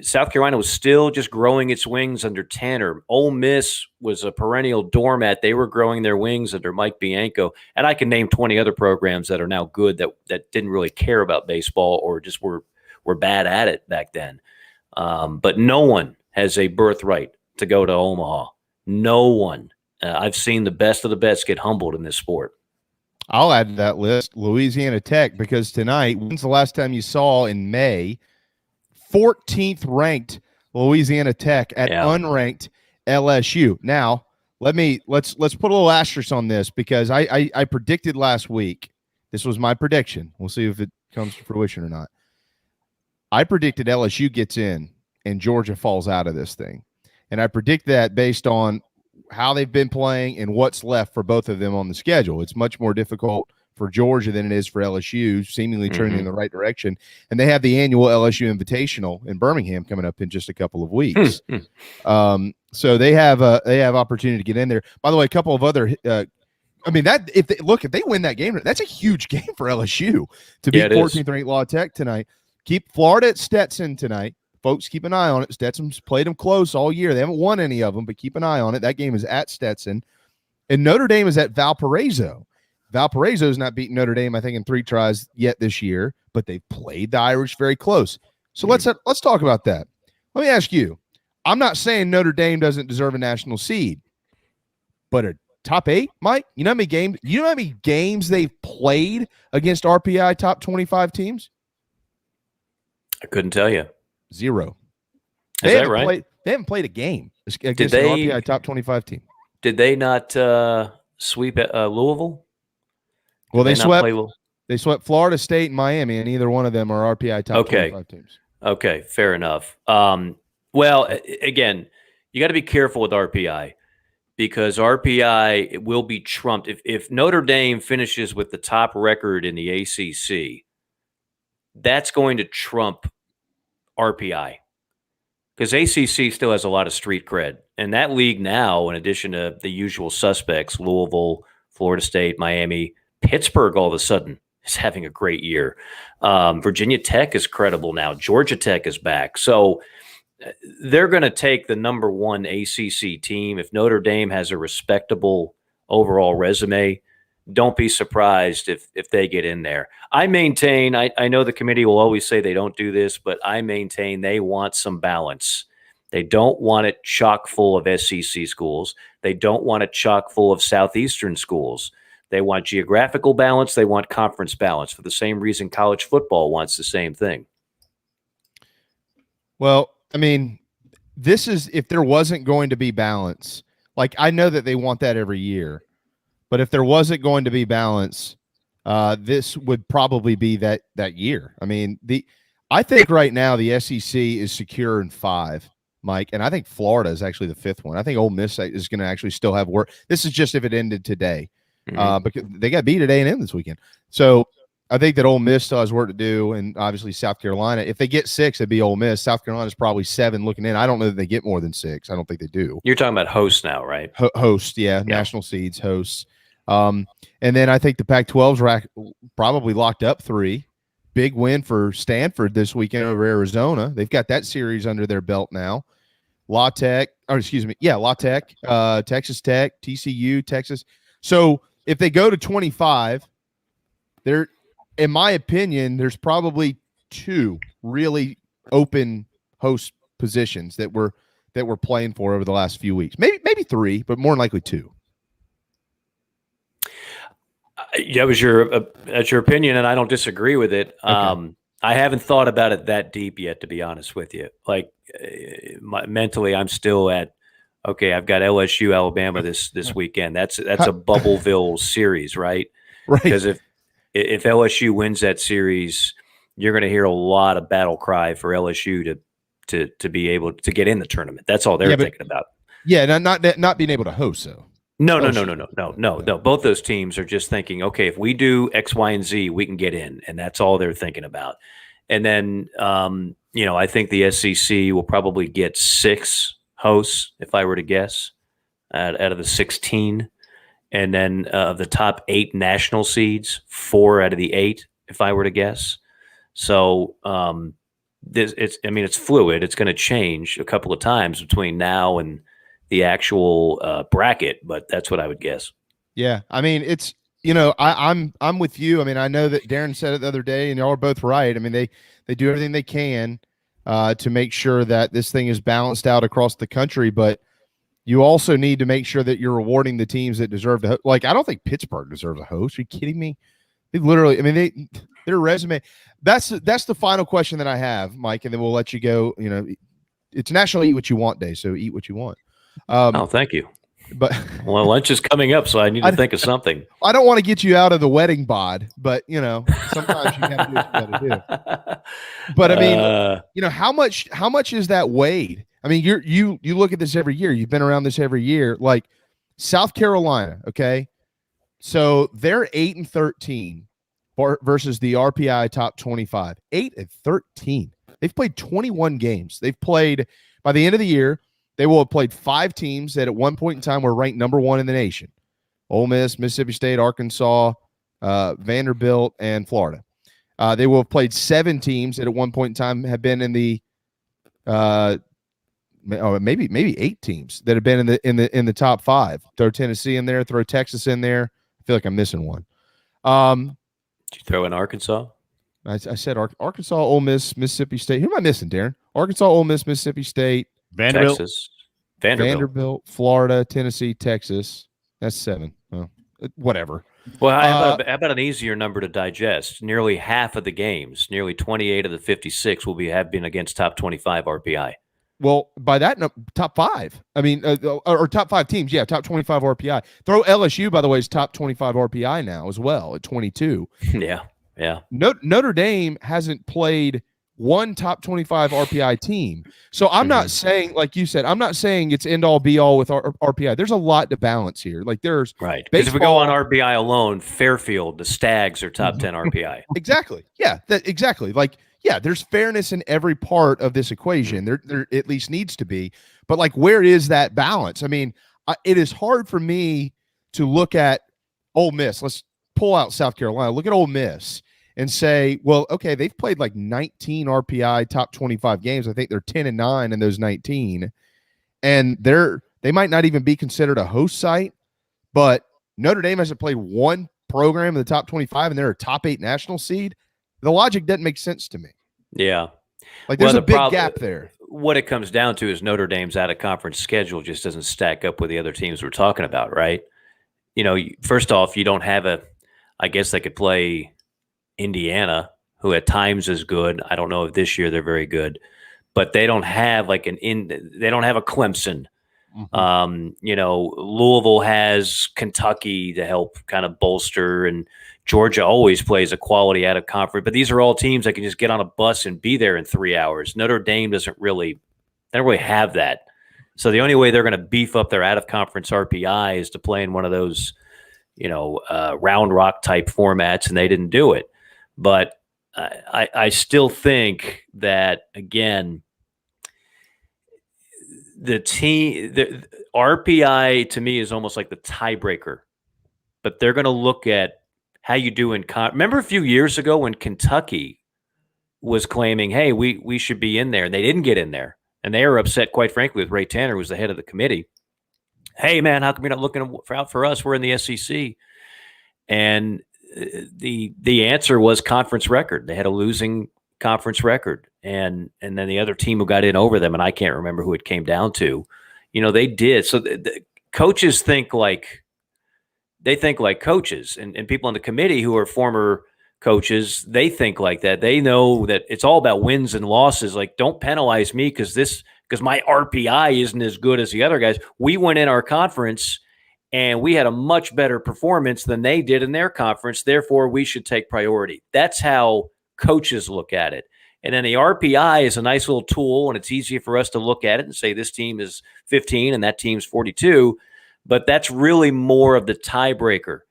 South Carolina was still just growing its wings under Tanner. Ole Miss was a perennial doormat. They were growing their wings under Mike Bianco. And I can name 20 other programs that are now good that didn't really care about baseball or just were bad at it back then. But no one has a birthright to go to Omaha. No one. I've seen the best of the best get humbled in this sport. I'll add to that list Louisiana Tech, because tonight, when's the last time you saw in May 14th ranked Louisiana Tech at unranked LSU? Now, let's put a little asterisk on this, because I predicted last week. This was my prediction. We'll see if it comes to fruition or not. I predicted LSU gets in and Georgia falls out of this thing. And I predict that based on how they've been playing and what's left for both of them on the schedule. It's much more difficult for Georgia than it is for LSU, seemingly turning in the right direction. And they have the annual LSU Invitational in Birmingham coming up in just a couple of weeks. So they have opportunity to get in there. By the way, a couple of other if they win that game, that's a huge game for LSU to beat 14th ranked La Tech tonight. Keep Florida at Stetson tonight. Folks, keep an eye on it. Stetson's played them close all year. They haven't won any of them, but keep an eye on it. That game is at Stetson. And Notre Dame is at Valparaiso. Valparaiso has not beaten Notre Dame, I think, in 3 tries yet this year, but they've played the Irish very close. So let's talk about that. Let me ask you. I'm not saying Notre Dame doesn't deserve a national seed, but a top 8, Mike? You know how many games they've played against RPI top 25 teams? I couldn't tell you. 0. Is that right? They haven't played a game against an RPI top 25 team. Did they not sweep Louisville? Well, they swept Florida State and Miami, and either one of them are RPI top 25 teams. Okay, fair enough. Well, again, you got to be careful with RPI, because RPI will be trumped. If Notre Dame finishes with the top record in the ACC, that's going to trump RPI, because ACC still has a lot of street cred. And that league now, in addition to the usual suspects, Louisville, Florida State, Miami, Pittsburgh all of a sudden is having a great year. Virginia Tech is credible now. Georgia Tech is back. So they're going to take the number one ACC team. If Notre Dame has a respectable overall resume, don't be surprised if they get in there. I maintain, I know the committee will always say they don't do this, but I maintain they want some balance. They don't want it chock full of SEC schools. They don't want it chock full of Southeastern schools. They want geographical balance. They want conference balance for the same reason college football wants the same thing. Well, I mean, this is if there wasn't going to be balance. Like, I know that they want that every year, but if there wasn't going to be balance, this would probably be that year. I mean, I think right now the SEC is secure in 5, Mike, and I think Florida is actually the 5th one. I think Ole Miss is going to actually still have work. This is just if it ended today, because they got beat at A&M this weekend. So I think that Ole Miss still has work to do, and obviously South Carolina. If they get 6, it'd be Ole Miss. South Carolina's probably 7 looking in. I don't know that they get more than 6. I don't think they do. You're talking about hosts now, right? Host, yeah, national seeds, hosts. And then I think the Pac-12's probably locked up 3. Big win for Stanford this weekend over Arizona. They've got that series under their belt now. Texas Tech, TCU, Texas. So if they go to 25, they're, in my opinion, there's probably 2 really open host positions that we're playing for over the last few weeks. Maybe 3, but more than likely 2. That's your opinion, and I don't disagree with it. Okay. I haven't thought about it that deep yet, to be honest with you. Like mentally, I'm still at okay. I've got LSU, Alabama this weekend. That's a Bubbleville series, right? Right. Because if LSU wins that series, you're going to hear a lot of battle cry for LSU to be able to get in the tournament. That's all they're thinking about. Yeah, not being able to host though. No. Both those teams are just thinking, okay, if we do X, Y, and Z, we can get in, and that's all they're thinking about. And then, I think the SEC will probably get 6 hosts, if I were to guess, out of the 16. And then of the top 8 national seeds, 4 out of the 8, if I were to guess. So it's fluid. It's going to change a couple of times between now and the actual bracket, but that's what I would guess. Yeah, I mean, it's I'm with you. I mean, I know that Darren said it the other day, and y'all are both right. I mean, they do everything they can to make sure that this thing is balanced out across the country, but you also need to make sure that you're rewarding the teams that deserve to. Like, I don't think Pittsburgh deserves a host. Are you kidding me? They literally, I mean, their resume. That's the final question that I have, Mike, and then we'll let you go. It's National Eat What You Want Day, so eat what you want. Thank you. But well, lunch is coming up, so I need to think of something. I don't want to get you out of the wedding bod, but sometimes you got to do what you got to do. But I mean, how much is that weighed? I mean, you look at this every year. You've been around this every year. Like South Carolina, okay, so they're 8-13 versus the RPI top 25. 8-13. They've played 21 games. They've played by the end of the year. They will have played 5 teams that at one point in time were ranked number 1 in the nation. Ole Miss, Mississippi State, Arkansas, Vanderbilt, and Florida. They will have played 7 teams that at one point in time have been in the maybe 8 teams that have been in the top 5. Throw Tennessee in there, throw Texas in there. I feel like I'm missing one. Did you throw in Arkansas? I said Arkansas, Ole Miss, Mississippi State. Who am I missing, Darren? Arkansas, Ole Miss, Mississippi State, Vanderbilt, Texas, Vanderbilt, Florida, Tennessee, Texas. That's 7. Oh, whatever. Well, how about an easier number to digest? Nearly half of the games, nearly 28 of the 56, have been against top 25 RPI. Well, by that top 5. I mean, or top 5 teams. Yeah, top 25 RPI. Throw LSU, by the way, is top 25 RPI now as well at 22. Yeah. Notre Dame hasn't played one top 25 RPI team. So I'm not saying, like you said, I'm not saying it's end all be all with RPI. There's a lot to balance here. Like there's right. Because if we go on RPI alone, Fairfield, the Stags are top 10 RPI. Exactly. Yeah, exactly. Like, yeah, there's fairness in every part of this equation. There at least needs to be. But like, where is that balance? I mean, it is hard for me to look at Ole Miss. pull out South Carolina, look at Ole Miss, and say, well, okay, they've played like 19 RPI top 25 games. I think they're 10-9 in those 19, and they might not even be considered a host site, but Notre Dame hasn't played one program in the top 25, and they're a top 8 national seed. The logic doesn't make sense to me. Yeah. Like there's a big gap there. What it comes down to is Notre Dame's out of conference schedule just doesn't stack up with the other teams we're talking about, right? You know, first off, you don't have I guess they could play Indiana, who at times is good. I don't know if this year they're very good, but they don't have they don't have a Clemson. Mm-hmm. You know, Louisville has Kentucky to help kind of bolster, and Georgia always plays a quality out of conference. But these are all teams that can just get on a bus and be there in 3 hours. Notre Dame they don't really have that. So the only way they're going to beef up their out of conference RPI is to play in one of those, you know, round rock type formats, and they didn't do it. But I still think that, again, the RPI to me is almost like the tiebreaker, but they're going to look at how you do in remember a few years ago when Kentucky was claiming, hey, we should be in there, and they didn't get in there, and they were upset, quite frankly, with Ray Tanner, who was the head of the committee. Hey, man, how come you're not looking out for us? We're in the SEC. And the answer was conference record. They had a losing conference record. And then the other team who got in over them, and I can't remember who it came down to, you know, they did. So the coaches think like coaches, and people on the committee who are former coaches, they think like that. They know that it's all about wins and losses. Like, don't penalize me because my RPI isn't as good as the other guys. We went in our conference and we had a much better performance than they did in their conference. Therefore, we should take priority. That's how coaches look at it. And then the RPI is a nice little tool, and it's easy for us to look at it and say this team is 15 and that team's 42. But that's really more of the tiebreaker.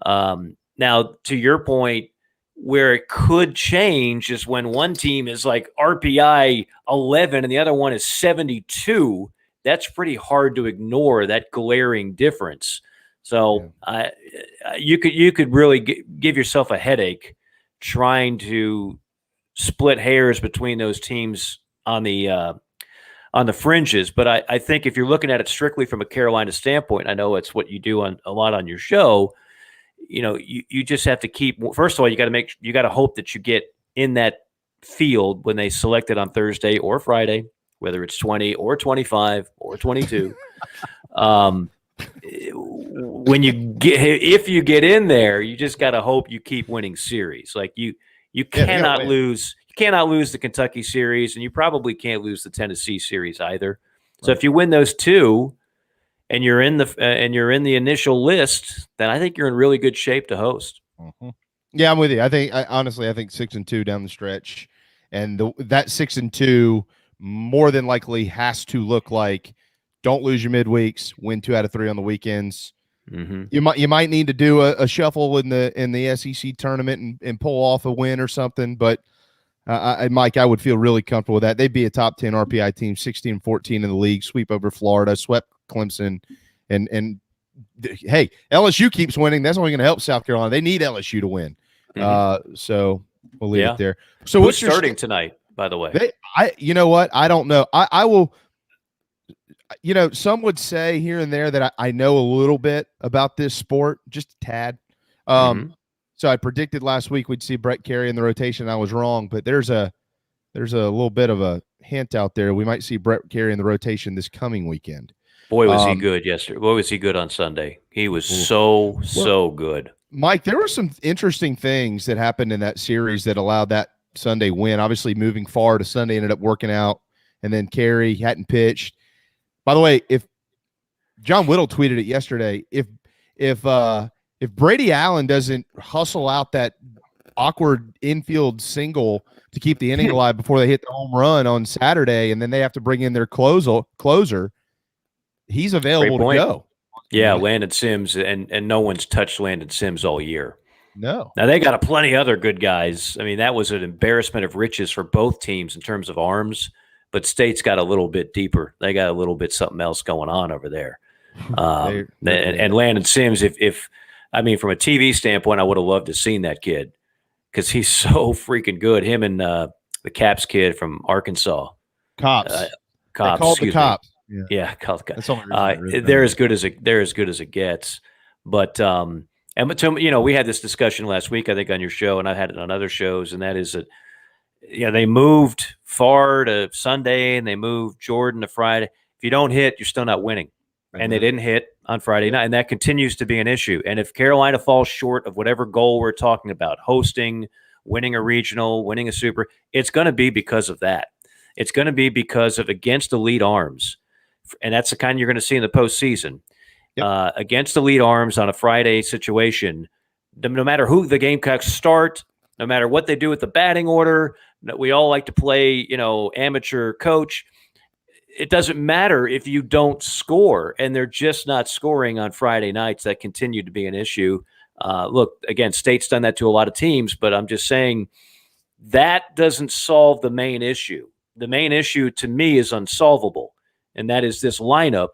Now, to your point, where it could change is when one team is like RPI 11 and the other one is 72. That's pretty hard to ignore, that glaring difference. So you could really give yourself a headache trying to split hairs between those teams on the fringes. But I think if you're looking at it strictly from a Carolina standpoint, I know it's what you do a lot on your show. You know, you just have to keep. First of all, you got to hope that you get in that field when they select it on Thursday or Friday, whether it's 20 or 25 or 22. If you get in there, you just got to hope you keep winning series. Like you cannot lose. You cannot lose the Kentucky series, and you probably can't lose the Tennessee series either. So if you win those two, and you're in the initial list, then I think you're in really good shape to host. Mm-hmm. Yeah, I'm with you. I think 6-2 down the stretch, and that 6-2 more than likely has to look like don't lose your midweeks, win 2 out of 3 on the weekends. Mm-hmm. You might need to do a shuffle in the SEC tournament and pull off a win or something, but Mike, I would feel really comfortable with that. They'd be a top 10 RPI team, 16-14 in the league, sweep over Florida, swept Clemson, and hey, LSU keeps winning. That's only going to help South Carolina. They need LSU to win. Mm-hmm. So we'll leave it there. So who's starting tonight, by the way? You know what? I don't know. I will. You know, some would say here and there that I know a little bit about this sport, just a tad. So I predicted last week we'd see Brett Carey in the rotation. I was wrong, but there's a little bit of a hint out there. We might see Brett Carey in the rotation this coming weekend. Boy, was he good yesterday. Boy, was he good on Sunday. He was so good. Mike, there were some interesting things that happened in that series that allowed that Sunday win. Obviously, moving far to Sunday ended up working out, and then Carey hadn't pitched. By the way, if John Whittle tweeted it yesterday, if Brady Allen doesn't hustle out that awkward infield single to keep the inning alive before they hit the home run on Saturday, and then they have to bring in their closer, he's available to go. Yeah, Landon Sims, and no one's touched Landon Sims all year. No. Now, they got plenty other good guys. I mean, that was an embarrassment of riches for both teams in terms of arms, but State's got a little bit deeper. They got a little bit something else going on over there. And Landon Sims, if I mean, from a TV standpoint, I would have loved to have seen that kid because he's so freaking good. Him and the Caps kid from Arkansas. Cops. Cops. Called the Cops. Yeah, called the Cops. That's the only reason they're as good as it gets. But we had this discussion last week, I think, on your show, and I had it on other shows, and that is that they moved Farr to Sunday and they moved Jordan to Friday. If you don't hit, you're still not winning. Right. And they didn't hit on Friday night, and that continues to be an issue. And if Carolina falls short of whatever goal we're talking about, hosting, winning a regional, winning a super, it's going to be because of that. It's going to be because of against elite arms. And that's the kind you're going to see in the postseason. Yep. Against elite arms on a Friday situation, no matter who the Gamecocks start, no matter what they do with the batting order, we all like to play, amateur coach. It doesn't matter if you don't score, and they're just not scoring on Friday nights. That continued to be an issue. Look, again, State's done that to a lot of teams, but I'm just saying that doesn't solve the main issue. The main issue to me is unsolvable, and that is this lineup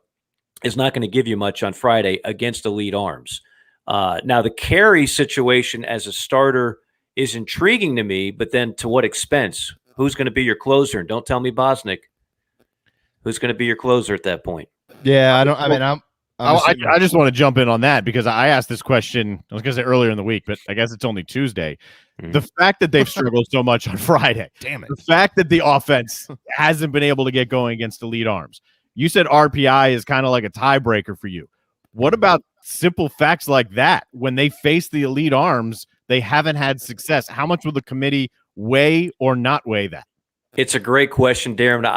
is not going to give you much on Friday against elite arms. Now, the Carey situation as a starter is intriguing to me, but then to what expense? Who's going to be your closer? And don't tell me Bosnick. Who's going to be your closer at that point? Yeah, I just want to jump in on that because I asked this question, I was going to say earlier in the week, but I guess it's only Tuesday. Mm-hmm. The fact that they've struggled so much on Friday, damn it. The fact that the offense hasn't been able to get going against elite arms. You said RPI is kind of like a tiebreaker for you. What about simple facts like that? When they face the elite arms, they haven't had success. How much will the committee weigh or not weigh that? It's a great question, Darren.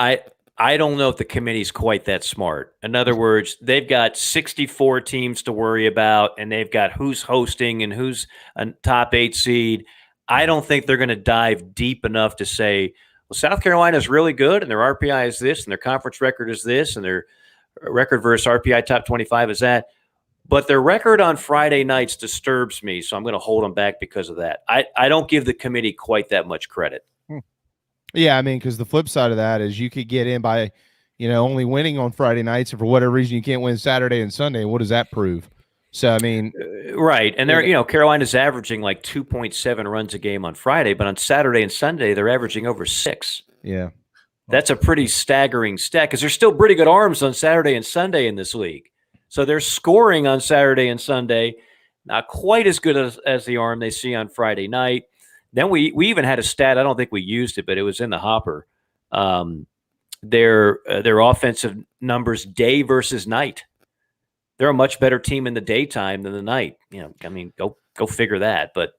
I don't know if the committee's quite that smart. In other words, they've got 64 teams to worry about, and they've got who's hosting and who's a top 8 seed. I don't think they're going to dive deep enough to say, well, South Carolina is really good, and their RPI is this, and their conference record is this, and their record versus RPI top 25 is that. But their record on Friday nights disturbs me, so I'm going to hold them back because of that. I don't give the committee quite that much credit. Yeah, I mean, because the flip side of that is you could get in by, only winning on Friday nights, and for whatever reason you can't win Saturday and Sunday. What does that prove? So, I mean, right. And they're, Carolina's averaging like 2.7 runs a game on Friday, but on Saturday and Sunday, they're averaging over 6. Yeah. That's a pretty staggering stat because there's still pretty good arms on Saturday and Sunday in this league. So they're scoring on Saturday and Sunday, not quite as good as the arm they see on Friday night. Then we even had a stat. I don't think we used it, but it was in the hopper. Their offensive numbers day versus night. They're a much better team in the daytime than the night. Go figure that. But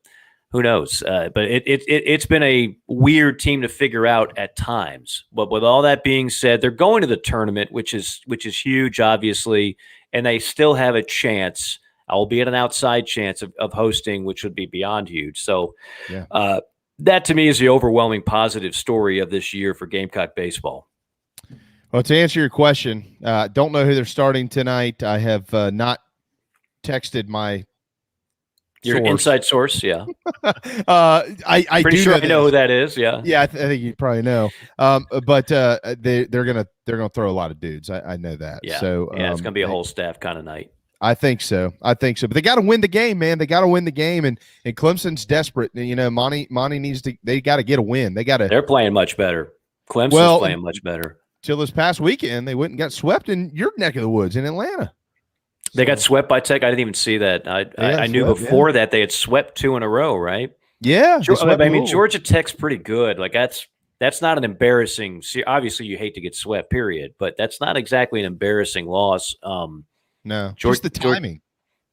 who knows? But it's been a weird team to figure out at times. But with all that being said, they're going to the tournament, which is huge, obviously, and they still have a chance. Albeit an outside chance of hosting, which would be beyond huge. So that to me is the overwhelming positive story of this year for Gamecock baseball. Well, to answer your question, don't know who they're starting tonight. I have not texted my Your inside source, yeah. I pretty do sure I know who that is. Yeah, yeah. I think you probably know. But they're gonna throw a lot of dudes. I know that. Yeah. So it's gonna be a whole staff kind of night. I think so. But they got to win the game, man. They got to win the game, and Clemson's desperate. Monty needs to. They got to get a win. They're playing much better. Clemson's playing much better. Till this past weekend, they went and got swept in your neck of the woods in Atlanta. They got swept by Tech. I didn't even see that. I knew before that they had swept 2 in a row, right? Yeah. Georgia Tech's pretty good. Like that's not an embarrassing. Obviously, you hate to get swept, period. But that's not exactly an embarrassing loss. No, just the timing.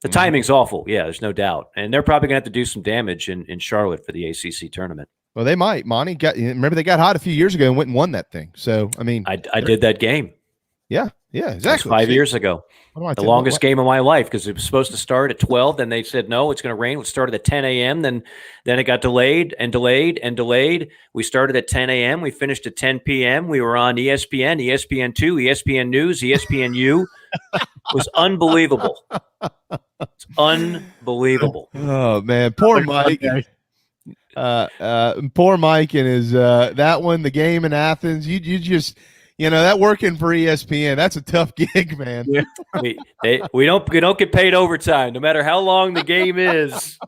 The timing's awful. Yeah, there's no doubt. And they're probably going to have to do some damage in Charlotte for the ACC tournament. Well, they might. Monty remember they got hot a few years ago and went and won that thing. So, I mean. I did that game. Yeah, exactly. 5 years ago. The longest game of my life because it was supposed to start at 12. Then they said, no, it's going to rain. It started at 10 a.m. Then it got delayed and delayed and delayed. We started at 10 a.m. We finished at 10 p.m. We were on ESPN, ESPN2, ESPN News, ESPNU. It was unbelievable. It's unbelievable. Oh, man. Poor Mike. Poor Mike and his that one, the game in Athens. You that working for ESPN, that's a tough gig, man. Yeah. We don't get paid overtime, no matter how long the game is.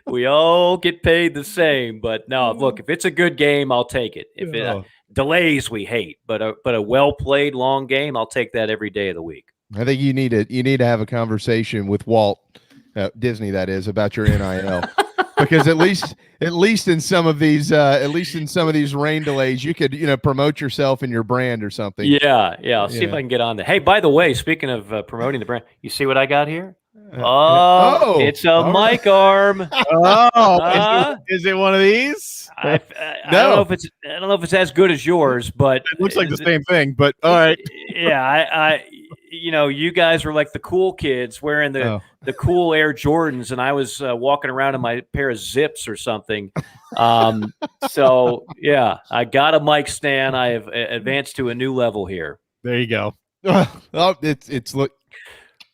We all get paid the same. But no, look, if it's a good game, I'll take it. If it delays, we hate. But a well played long game, I'll take that every day of the week. I think you need to have a conversation with Walt Disney, that is, about your NIL. Because at least in some of these rain delays, you could promote yourself and your brand or something. Yeah. I'll see if I can get on there. Hey, by the way, speaking of promoting the brand, you see what I got here? It's a mic arm. Is it one of these? I don't know if it's as good as yours, but it looks like the same thing. But all right. Yeah, you guys were like the cool kids wearing the cool Air Jordans, and I was walking around in my pair of Zips or something. So yeah, I got a mic stand. I have advanced to a new level here. There you go. It's look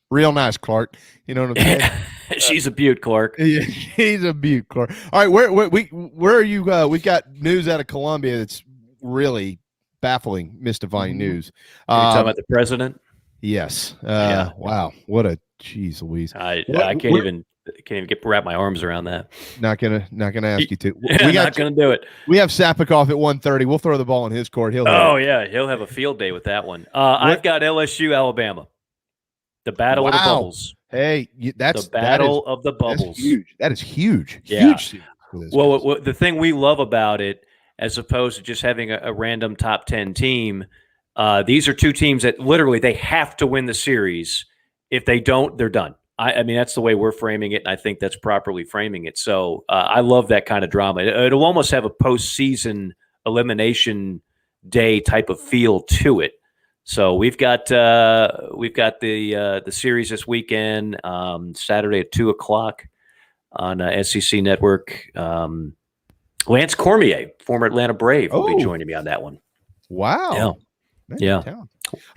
real nice, Clark. You know what I'm saying? She's a beaut, Clark. Yeah, he's a beaut, Clark. All right, where are you? We've got news out of Columbia that's really baffling, mystifying news. Are you talking about the president? Yes. Wow. What a jeez Louise. I can't even wrap my arms around that. Not gonna ask you to. Not gonna do it. We have Sapakoff at 1:30. We'll throw the ball in his court. He'll have a field day with that one. I've got LSU, Alabama. The battle of the bubbles. Hey, that's the battle of the bubbles. That's huge. That is huge. Yeah. Huge. Well, the thing we love about it, as opposed to just having a random top 10 team, these are two teams that literally they have to win the series. If they don't, they're done. I mean, that's the way we're framing it, and I think that's properly framing it. So I love that kind of drama. It'll almost have a postseason elimination day type of feel to it. So we've got the series this weekend, Saturday at 2:00 on SEC Network. Lance Cormier, former Atlanta Brave, will be joining me on that one. Wow. Yeah.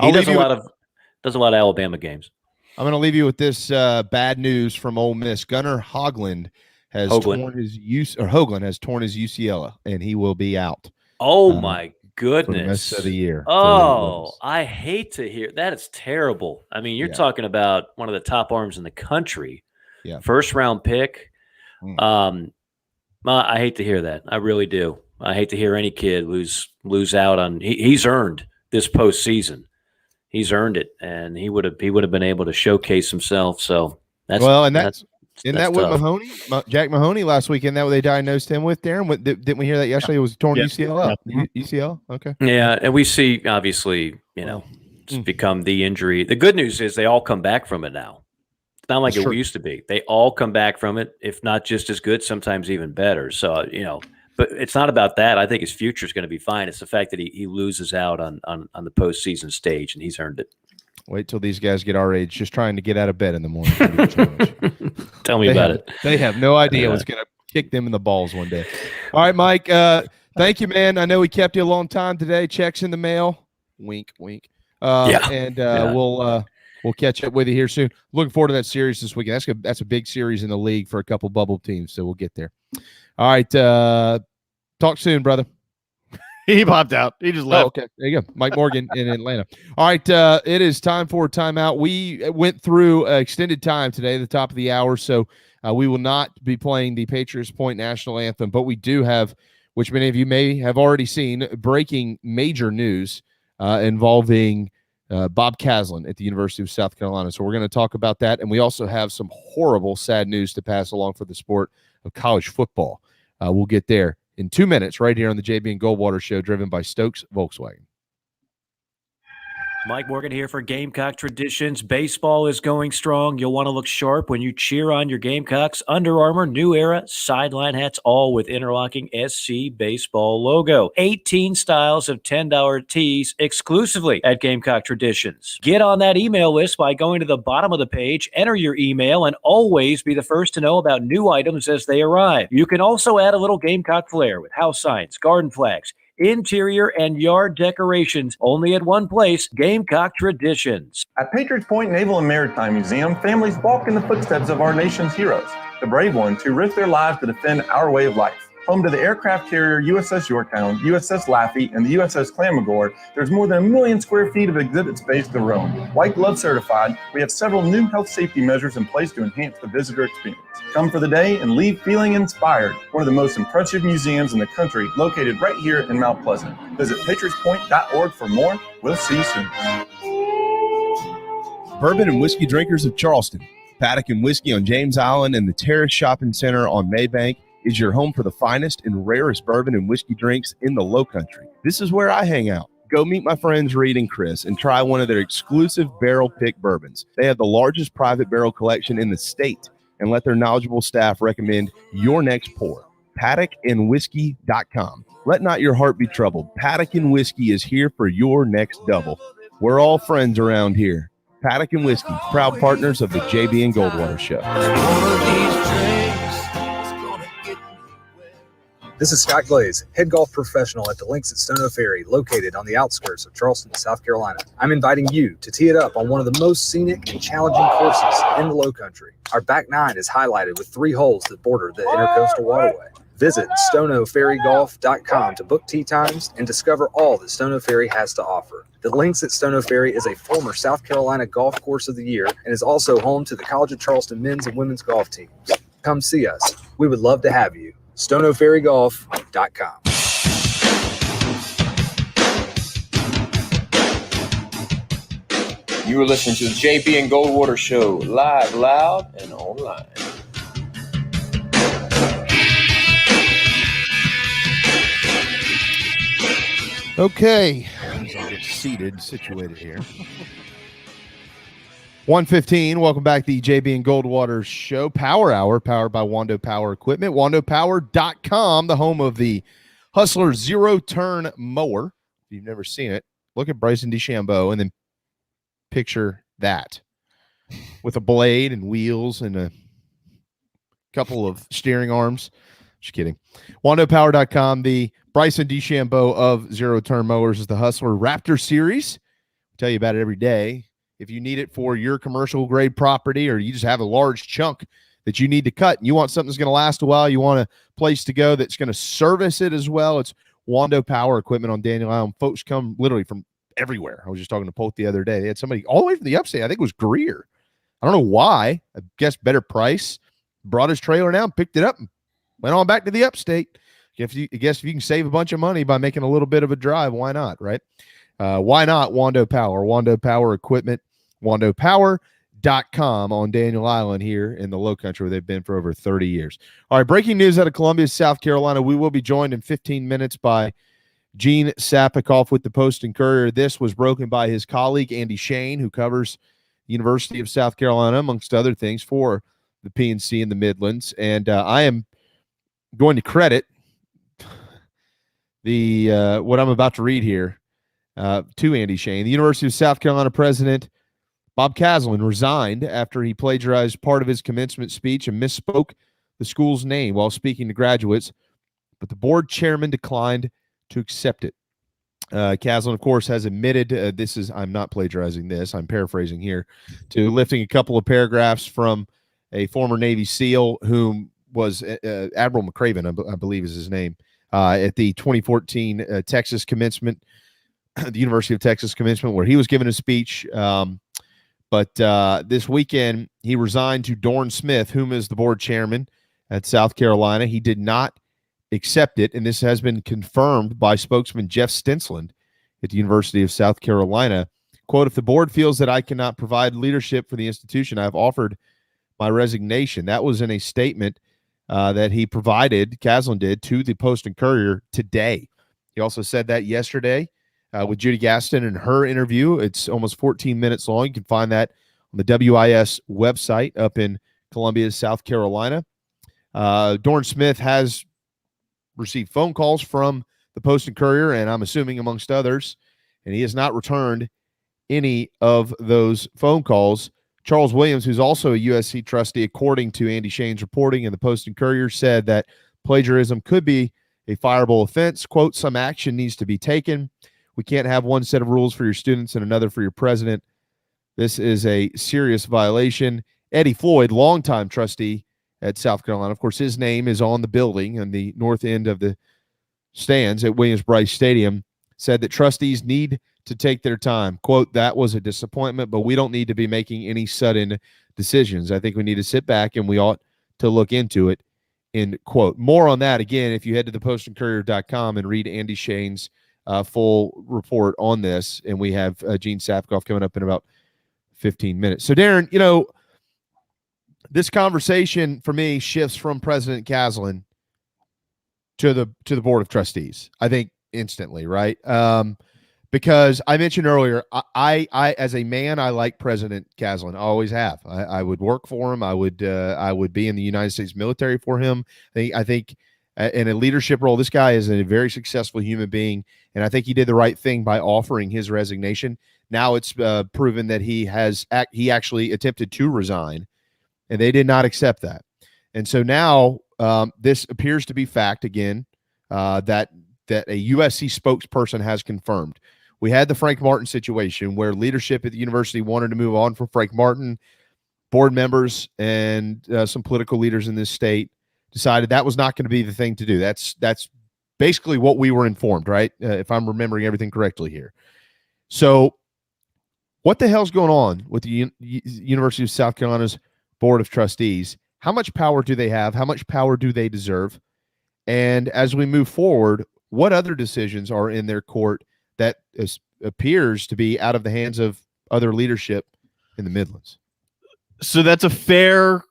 He does a lot of Alabama games. I'm going to leave you with this bad news from Ole Miss. Gunnar Hoagland has torn his UCL, and he will be out. Oh my goodness! For the rest of the year. Oh, I hate to hear that. It's terrible. I mean, you're talking about one of the top arms in the country. Yeah. First round pick. I hate to hear that. I really do. I hate to hear any kid lose out on. He's earned this postseason. He's earned it, and he would have been able to showcase himself. So that's with Mahoney, Jack Mahoney last weekend. That what they diagnosed him with, Darren. Didn't we hear that yesterday? It was torn UCL. UCL. Okay. Yeah, and we see obviously, it's become the injury. The good news is they all come back from it now. It's not like it used to be. They all come back from it, if not just as good, sometimes even better. So but it's not about that. I think his future is going to be fine. It's the fact that he loses out on the postseason stage, and he's earned it. Wait till these guys get our age, just trying to get out of bed in the morning. Tell me about it. They have no idea what's going to kick them in the balls one day. All right, Mike. Thank you, man. I know we kept you a long time today. Checks in the mail. Wink, wink. And we'll catch up with you here soon. Looking forward to that series this weekend. That's a big series in the league for a couple bubble teams, so we'll get there. All right. Talk soon, brother. He popped out. He just left. Okay. There you go. Mike Morgan in Atlanta. All right. It is time for timeout. We went through extended time today, the top of the hour. So we will not be playing the Patriots Point National Anthem, but we do have, which many of you may have already seen, breaking major news involving Bob Caslen at the University of South Carolina. So we're going to talk about that. And we also have some horrible, sad news to pass along for the sport of college football. We'll get there in 2 minutes right here on the JB and Goldwater Show, driven by Stokes Volkswagen. Mike Morgan here for Gamecock Traditions. Baseball is going strong. You'll want to look sharp when you cheer on your Gamecocks. Under Armour, New Era, sideline hats, all with interlocking SC Baseball logo. 18 styles of $10 tees exclusively at Gamecock Traditions. Get on that email list by going to the bottom of the page, enter your email, and always be the first to know about new items as they arrive. You can also add a little Gamecock flair with house signs, garden flags, interior and yard decorations, only at one place, Gamecock Traditions. At Patriots Point Naval and Maritime Museum, families walk in the footsteps of our nation's heroes, the brave ones who risked their lives to defend our way of life. Home to the aircraft carrier USS Yorktown, USS Laffey, and the USS Clamagore, there's more than 1 million square feet of exhibit space to roam. White Glove certified, we have several new health safety measures in place to enhance the visitor experience. Come for the day and leave feeling inspired. One of the most impressive museums in the country, located right here in Mount Pleasant. Visit patriotspoint.org for more. We'll see you soon. Bourbon and whiskey drinkers of Charleston. Paddock and Whiskey on James Island and the Terrace Shopping Center on Maybank is your home for the finest and rarest bourbon and whiskey drinks in the Low Country. This is where I hang out. Go meet my friends Reed and Chris and try one of their exclusive barrel pick bourbons. They have the largest private barrel collection in the state, and let their knowledgeable staff recommend your next pour. PaddockandWhiskey.com. Let not your heart be troubled. Paddock and Whiskey is here for your next double. We're all friends around here. Paddock and Whiskey, proud partners of the JB and Goldwater Show. This is Scott Glaze, head golf professional at the Links at Stono Ferry, located on the outskirts of Charleston, South Carolina. I'm inviting you to tee it up on one of the most scenic and challenging courses in the Low Country. Our back nine is highlighted with 3 holes that border the Intercoastal Waterway. Visit stonoferrygolf.com to book tee times and discover all that Stono Ferry has to offer. The Links at Stono Ferry is a former South Carolina Golf Course of the Year and is also home to the College of Charleston men's and women's golf teams. Come see us. We would love to have you. stonoferrygolf.com. You are listening to the JB and Goldwater Show, live, loud, and online. Okay, I'll get seated, situated here. 1:15. Welcome back to the JB and Goldwater Show, Power Hour, powered by Wando Power Equipment. WandoPower.com, the home of the Hustler zero-turn mower. If you've never seen it, look at Bryson DeChambeau and then picture that with a blade and wheels and a couple of steering arms. Just kidding. WandoPower.com, the Bryson DeChambeau of zero-turn mowers is the Hustler Raptor Series. I tell you about it every day. If you need it for your commercial grade property, or you just have a large chunk that you need to cut and you want something that's going to last a while, you want a place to go that's going to service it as well, it's Wando Power Equipment on Daniel Island. Folks come literally from everywhere. I was just talking to Polk the other day. They had somebody all the way from the upstate. I think it was Greer. I don't know why. I guess better price. Brought his trailer down, picked it up, and went on back to the upstate. I guess if you can save a bunch of money by making a little bit of a drive, why not, right? Why not Wando Power? Wando Power Equipment, WandoPower.com on Daniel Island here in the Low Country, where they've been for over 30 years. All right, breaking news out of Columbia, South Carolina. We will be joined in 15 minutes by Gene Sapakoff with the Post and Courier. This was broken by his colleague, Andy Shane, who covers the University of South Carolina, amongst other things, for the PNC in the Midlands. And I am going to credit the what I'm about to read here to Andy Shane. The University of South Carolina President Bob Caslen resigned after he plagiarized part of his commencement speech and misspoke the school's name while speaking to graduates, but the board chairman declined to accept it. Caslen, of course, has admitted I'm not plagiarizing this, I'm paraphrasing here, to lifting a couple of paragraphs from a former Navy SEAL whom was Admiral McCraven, I believe is his name, at the 2014 Texas commencement, the University of Texas commencement, where he was giving a speech. But this weekend, he resigned to Dorn Smith, whom is the board chairman at South Carolina. He did not accept it, and this has been confirmed by spokesman Jeff Stensland at the University of South Carolina. Quote, "If the board feels that I cannot provide leadership for the institution, I have offered my resignation." That was in a statement that he provided, Caslen did, to the Post and Courier today. He also said that yesterday with Judy Gaston in her interview. It's almost 14 minutes long. You can find that on the WIS website up in Columbia, South Carolina. Dorn Smith has received phone calls from the Post and Courier, and I'm assuming amongst others, and he has not returned any of those phone calls. Charles Williams, who's also a USC trustee, according to Andy Shane's reporting in the Post and Courier, said that plagiarism could be a fireable offense. Quote, "Some action needs to be taken. We can't have one set of rules for your students and another for your president. This is a serious violation." Eddie Floyd, longtime trustee at South Carolina. Of course, his name is on the building on the north end of the stands at Williams-Brice Stadium, said that trustees need to take their time. Quote, that was a disappointment, but we don't need to be making any sudden decisions. I think we need to sit back and we ought to look into it, end quote. More on that, again, if you head to thepost-and-courier.com and read Andy Shane's full report on this, and we have Gene Sapakoff coming up in about 15 minutes. So, Darren, this conversation for me shifts from President Caslen to the Board of Trustees, I think, instantly, right? Because I mentioned earlier, I as a man, I like President Caslen. I always have. I would work for him. I would be in the United States military for him. I think in a leadership role, this guy is a very successful human being, and I think he did the right thing by offering his resignation. Now it's proven that he actually attempted to resign, and they did not accept that. And so now this appears to be fact again, that a USC spokesperson has confirmed. We had the Frank Martin situation where leadership at the university wanted to move on from Frank Martin. Board members and some political leaders in this state decided that was not going to be the thing to do. That's basically what we were informed, right? If I'm remembering everything correctly here. So what the hell's going on with the University of South Carolina's Board of Trustees? How much power do they have? How much power do they deserve? And as we move forward, what other decisions are in their court that appears to be out of the hands of other leadership in the Midlands? So that's a fair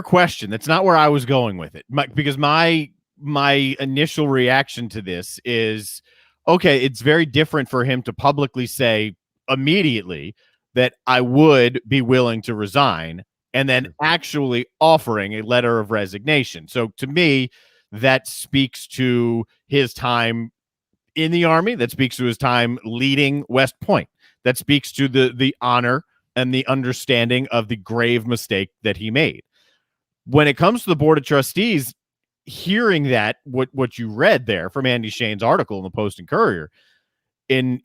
question. That's not where I was going with it, because my initial reaction to this is, okay, it's very different for him to publicly say immediately that I would be willing to resign and then actually offering a letter of resignation. So to me, that speaks to his time in the Army. That speaks to his time leading West Point. That speaks to the honor and the understanding of the grave mistake that he made. When it comes to the Board of Trustees, hearing that, what you read there from Andy Shane's article in the Post and Courier, in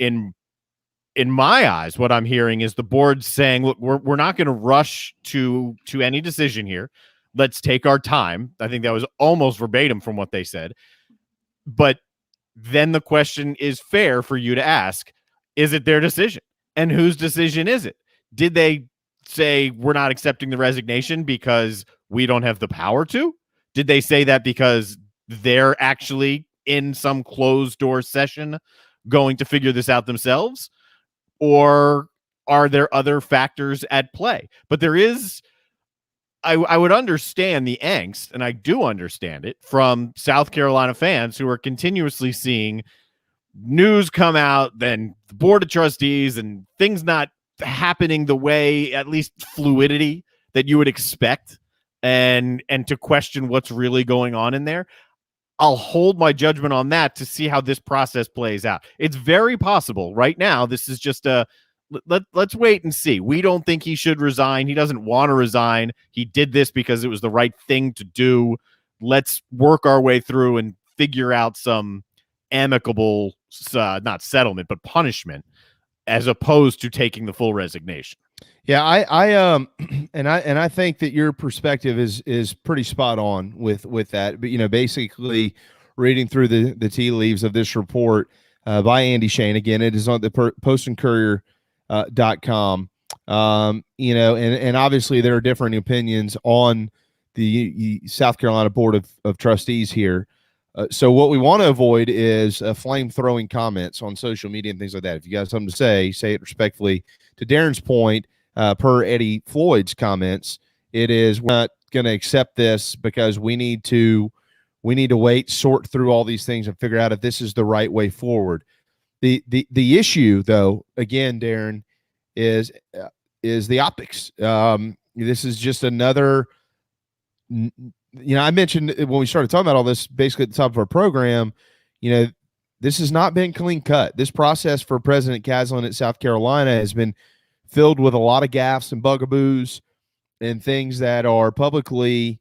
my eyes, what I'm hearing is the board saying, look, we're not going to rush to any decision here. Let's take our time. I think that was almost verbatim from what they said. But then the question is fair for you to ask, is it their decision? And whose decision is it? Did they say we're not accepting the resignation because we don't have the power to? Did they say that because they're actually in some closed door session going to figure this out themselves? Or are there other factors at play? But there is, I would understand the angst, and I do understand it, from South Carolina fans who are continuously seeing news come out, then the Board of Trustees and things not happening the way, at least fluidity, that you would expect, and to question what's really going on in there. I'll hold my judgment on that to see how this process plays out. It's very possible right now. This is just let's wait and see. We don't think he should resign. He doesn't want to resign. He did this because it was the right thing to do. Let's work our way through and figure out some amicable, not settlement, but punishment, as opposed to taking the full resignation. Yeah, I think that your perspective is pretty spot on with that. But basically reading through the tea leaves of this report by Andy Shane. Again, it is on the postandcourier.com. And obviously there are different opinions on the South Carolina Board of Trustees here. So what we want to avoid is flame throwing comments on social media and things like that. If you got something to say it respectfully. To Darren's point, per Eddie Floyd's comments, it is, we're not going to accept this because we need to wait, sort through all these things and figure out if this is the right way forward. The issue, though, again, Darren, is the optics. This is just another, I mentioned when we started talking about all this, basically at the top of our program, this has not been clean cut. This process for President Caslen at South Carolina has been filled with a lot of gaffes and bugaboos and things that are publicly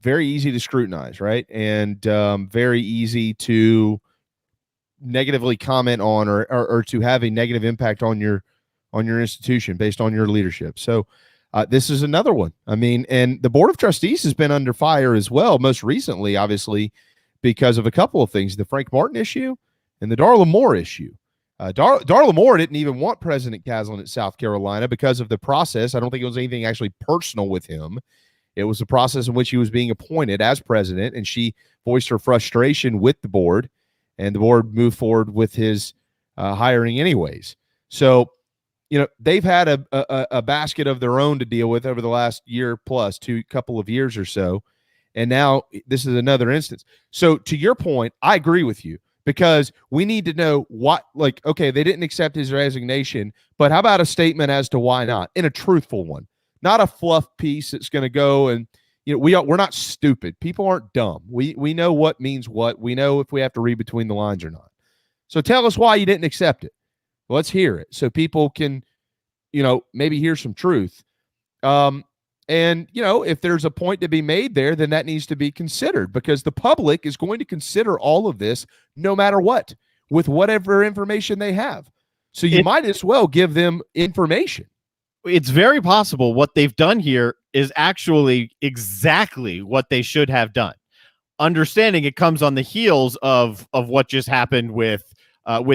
very easy to scrutinize, right? And very easy to negatively comment on or to have a negative impact on your institution based on your leadership. So This is another one. I mean, and the Board of Trustees has been under fire as well, most recently, obviously, because of a couple of things, the Frank Martin issue and the Darla Moore issue. Darla Moore didn't even want President Caslen at South Carolina because of the process. I don't think it was anything actually personal with him. It was the process in which he was being appointed as president, and she voiced her frustration with the board, and the board moved forward with his hiring anyways. So, they've had a basket of their own to deal with over the last year plus, couple of years or so, and now this is another instance. So to your point, I agree with you, because we need to know what, okay, they didn't accept his resignation, but how about a statement as to why not, and a truthful one, not a fluff piece that's going to go and, we're not stupid. People aren't dumb. We know what means what. We know if we have to read between the lines or not. So tell us why you didn't accept it. Let's hear it so people can, maybe hear some truth. And, if there's a point to be made there, then that needs to be considered, because the public is going to consider all of this no matter what, with whatever information they have. So you might as well give them information. It's very possible what they've done here is actually exactly what they should have done. Understanding it comes on the heels of what just happened with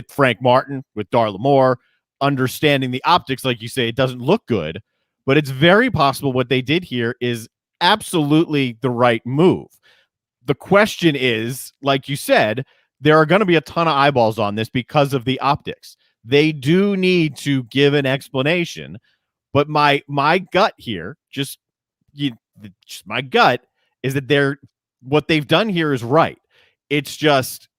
Frank Martin, with Darla Moore, understanding the optics, like you say, it doesn't look good, but it's very possible what they did here is absolutely the right move. The question is, like you said, there are going to be a ton of eyeballs on this because of the optics. They do need to give an explanation, but my gut here, just my gut, is that what they've done here is right. It's just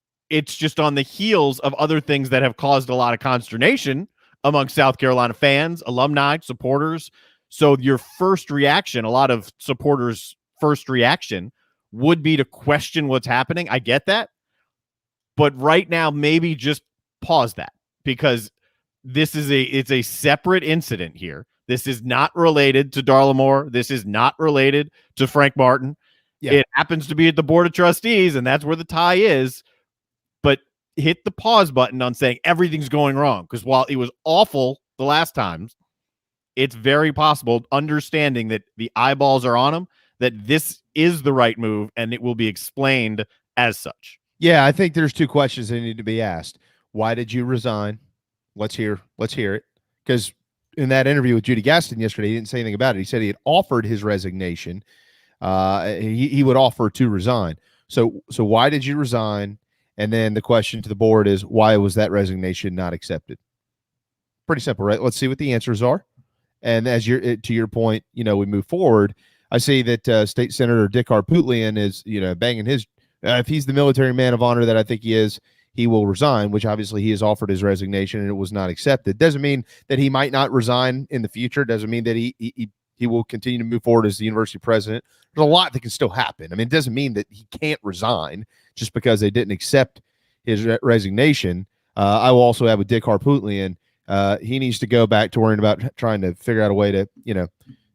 on the heels of other things that have caused a lot of consternation among South Carolina fans, alumni, supporters. So your first reaction, a lot of supporters' first reaction would be to question what's happening. I get that. But right now, maybe just pause that, because it's a separate incident here. This is not related to Darla Moore. This is not related to Frank Martin. Yeah. It happens to be at the Board of Trustees, and that's where the tie is. But hit the pause button on saying everything's going wrong, because while it was awful the last times, it's very possible, understanding that the eyeballs are on him, that this is the right move, and it will be explained as such. Yeah, I think there's two questions that need to be asked. Why did you resign? Let's hear it. Because in that interview with Judy Gaston yesterday, he didn't say anything about it. He said he had offered his resignation. He would offer to resign. So why did you resign? And then the question to the board is, why was that resignation not accepted? Pretty simple, right? Let's see what the answers are. And to your point, we move forward. I see that State Senator Dick Harpootlian is, banging his, if he's the military man of honor that I think he is, he will resign, which obviously he has offered his resignation and it was not accepted. Doesn't mean that he might not resign in the future. Doesn't mean that he will continue to move forward as the university president. There's a lot that can still happen. I mean, it doesn't mean that he can't resign just because they didn't accept his resignation. I will also have with Dick Harpootlian, he needs to go back to worrying about trying to figure out a way to,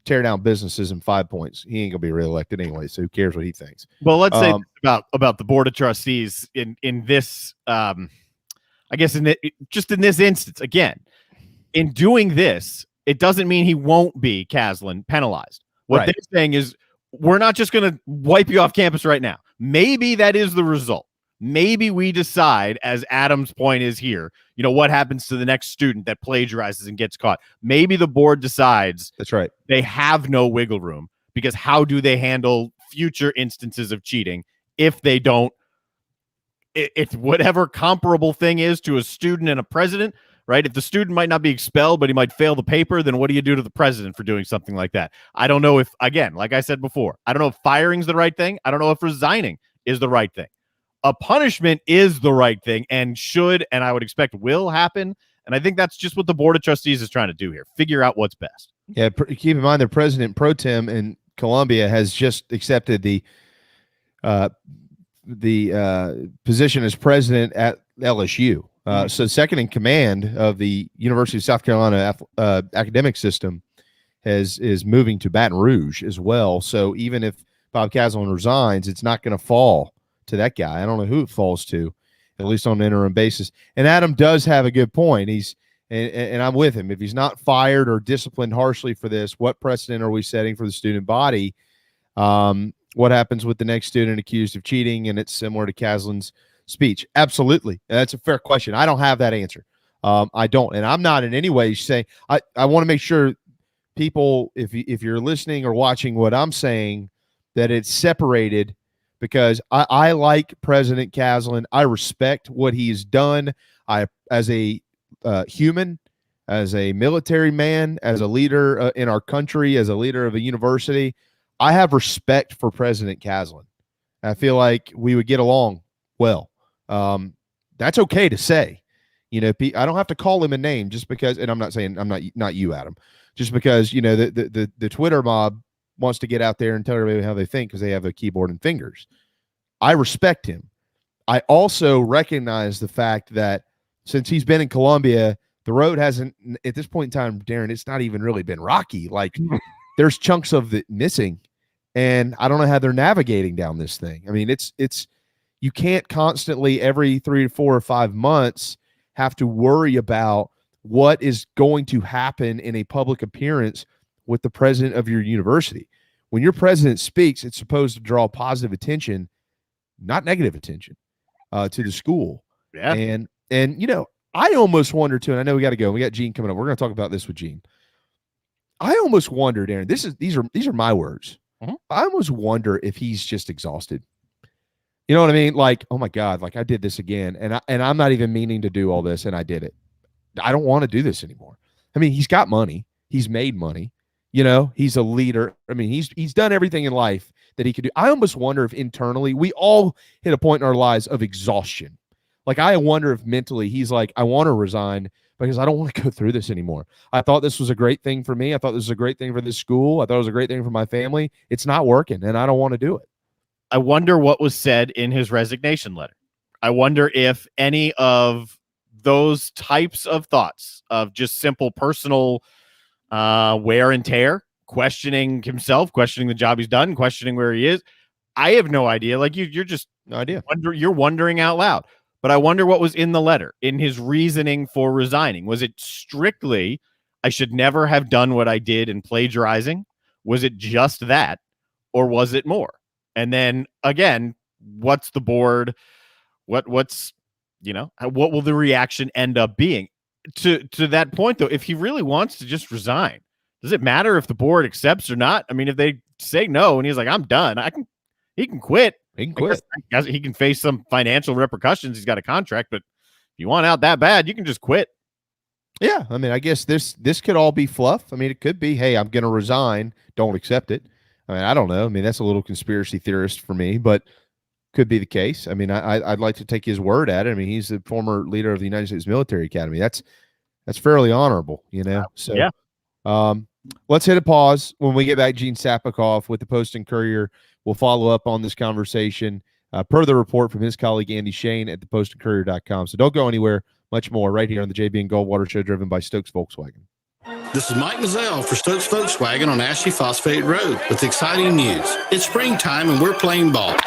tear down businesses in 5 points. He ain't gonna be reelected anyway, so who cares what he thinks? Well, let's say about the Board of Trustees in this, I guess in this instance, again, in doing this, it doesn't mean he won't be, Caslen, penalized. What they're saying is, we're not just going to wipe you off campus right now. Maybe that is the result. Maybe we decide, as Adam's point is here, what happens to the next student that plagiarizes and gets caught. Maybe the board decides that's right. They have no wiggle room, because how do they handle future instances of cheating if they don't? If whatever comparable thing is to a student and a president, right? If the student might not be expelled, but he might fail the paper, then what do you do to the president for doing something like that? I don't know if, again, like I said before, I don't know if firing's the right thing. I don't know if resigning is the right thing. A punishment is the right thing and should, and I would expect will happen. And I think that's just what the Board of Trustees is trying to do here. Figure out what's best. Yeah. Keep in mind the president pro tem in Columbia has just accepted the position as president at LSU. So second in command of the University of South Carolina academic system is moving to Baton Rouge as well. So even if Bob Caslen resigns, it's not going to fall to that guy. I don't know who it falls to, at least on an interim basis. And Adam does have a good point. and I'm with him. If he's not fired or disciplined harshly for this, what precedent are we setting for the student body? What happens with the next student accused of cheating? And it's similar to Caslen's speech. Absolutely. That's a fair question. I don't have that answer. I don't. And I'm not in any way saying I want to make sure people, if you're listening or watching what I'm saying, that it's separated, because I like President Caslen. I respect what he's done. As a human, as a military man, as a leader in our country, as a leader of a university, I have respect for President Caslen. I feel like we would get along well. That's okay to say. You know, I don't have to call him a name just because, and I'm not saying not you, Adam, just because, you know, the Twitter mob wants to get out there and tell everybody how they think because they have a keyboard and fingers. I respect him. I also recognize the fact that since he's been in Columbia, the road hasn't, at this point in time, Darren, it's not even really been rocky. Like there's chunks of it missing, and I don't know how they're navigating down this thing. I mean, it's you can't constantly every 3 to 4 or 5 months have to worry about what is going to happen in a public appearance with the president of your university. When your president speaks, it's supposed to draw positive attention, not negative attention, to the school. Yeah. And you know, I almost wonder too, and I know we got to go. We got Gene coming up. We're going to talk about this with Gene. I almost wonder, Darren, these are my words. Mm-hmm. I almost wonder if he's just exhausted. You know what I mean? Like, oh my God, like I did this again. And I'm not even meaning to do all this, and I did it. I don't want to do this anymore. I mean, he's got money. He's made money. You know, he's a leader. I mean, he's done everything in life that he could do. I almost wonder if internally we all hit a point in our lives of exhaustion. Like, I wonder if mentally he's like, I want to resign because I don't want to go through this anymore. I thought this was a great thing for me. I thought this was a great thing for this school. I thought it was a great thing for my family. It's not working, and I don't want to do it. I wonder what was said in his resignation letter. I wonder if any of those types of thoughts of just simple personal wear and tear, questioning himself, questioning the job he's done, questioning where he is. I have no idea. Like you're just no idea. You're wondering out loud. But I wonder what was in the letter, in his reasoning for resigning. Was it strictly, I should never have done what I did in plagiarizing? Was it just that? Or was it more? And then again, what's the board? What's, you know, what will the reaction end up being? To that point, though, if he really wants to just resign, does it matter if the board accepts or not? I mean, if they say no and he's like, I'm done, he can quit. He can quit. He can face some financial repercussions. He's got a contract, but if you want out that bad, you can just quit. Yeah. I mean, I guess this could all be fluff. I mean, it could be, hey, I'm going to resign. Don't accept it. I mean, I don't know. I mean, that's a little conspiracy theorist for me, but could be the case. I mean, I'd like to take his word at it. I mean, he's the former leader of the United States Military Academy. That's fairly honorable, you know? So, yeah. Let's hit a pause. When we get back, Gene Sapakoff with the Post and Courier will follow up on this conversation per the report from his colleague Andy Shane at thepostandcourier.com. So don't go anywhere. Much more right here on the JB and Goldwater Show, driven by Stokes Volkswagen. This is Mike Mazzell for Stokes Volkswagen on Ashley Phosphate Road with exciting news. It's springtime and we're playing ball.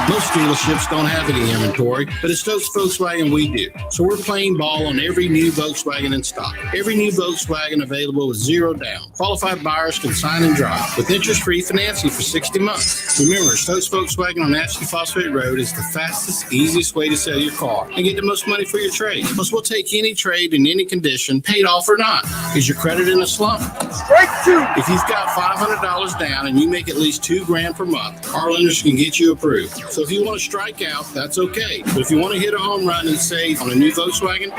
Most dealerships don't have any inventory, but at Stokes Volkswagen we do. So we're playing ball on every new Volkswagen in stock. Every new Volkswagen available with zero down. Qualified buyers can sign and drive with interest-free financing for 60 months. Remember, Stokes Volkswagen on Ashley Phosphate Road is the fastest, easiest way to sell your car and get the most money for your trade. Plus, we'll take any trade in any condition, paid off or not. Is your credit in a slump? Strike two. If you've got $500 down and you make at least $2,000 per month, car lenders can get you approved. So if you want to strike out, that's okay. But if you want to hit a home run and save on a new Volkswagen,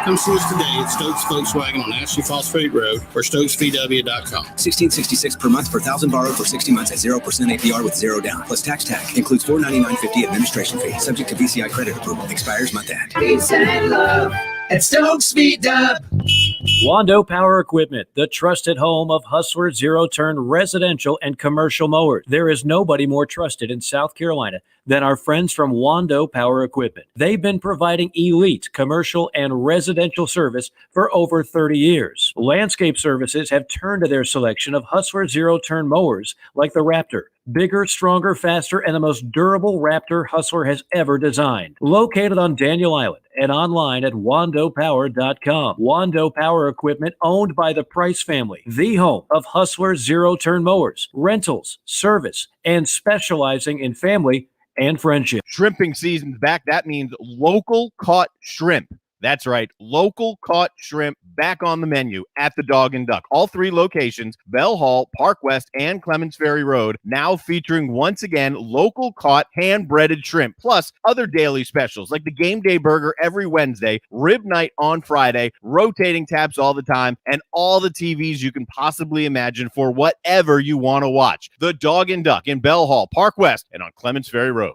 come see us today at Stokes Volkswagen on Ashley Phosphate Road or StokesVW.com. $1,666 per month per $1,000 borrowed for 60 months at 0% APR with zero down. Plus tax tag. Includes $499.50 administration fee. Subject to VCI credit approval. Expires month end. Peace and love at Stokes VW. Wando Power Equipment, the trusted home of Hustler zero-turn residential and commercial mowers. There is nobody more trusted in South Carolina than our friends from Wando Power Equipment. They've been providing elite commercial and residential service for over 30 years. Landscape Services have turned to their selection of Hustler zero-turn mowers like the Raptor. Bigger, stronger, faster, and the most durable Raptor Hustler has ever designed. Located on Daniel Island and online at wandopower.com. Wando Power Equipment, owned by the Price family, the home of Hustler zero-turn mowers, rentals, service, and specializing in family and friendship. Shrimping season's back. That means local caught shrimp. That's right. Local caught shrimp back on the menu at the Dog and Duck. All 3 locations, Bell Hall, Park West, and Clements Ferry Road, now featuring once again local caught hand-breaded shrimp, plus other daily specials like the Game Day Burger every Wednesday, Rib Night on Friday, rotating taps all the time, and all the TVs you can possibly imagine for whatever you want to watch. The Dog and Duck in Bell Hall, Park West, and on Clements Ferry Road.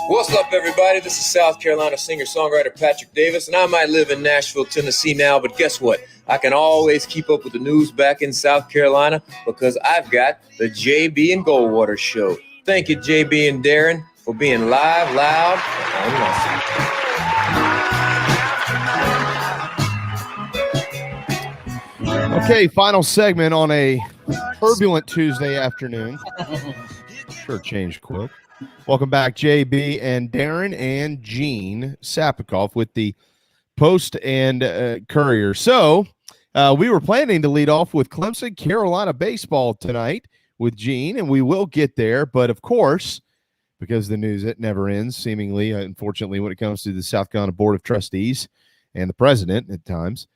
What's up, everybody? This is South Carolina singer-songwriter Patrick Davis, and I might live in Nashville, Tennessee now, but guess what? I can always keep up with the news back in South Carolina because I've got the JB and Goldwater Show. Thank you, JB and Darren, for being live, loud, and awesome. Okay, final segment on a turbulent Tuesday afternoon. Sure changed quick. Welcome back, JB and Darren and Gene Sapakoff with the Post and Courier. So we were planning to lead off with Clemson Carolina baseball tonight with Gene, and we will get there. But, of course, because the news, it never ends, seemingly, unfortunately, when it comes to the South Carolina Board of Trustees and the president at times.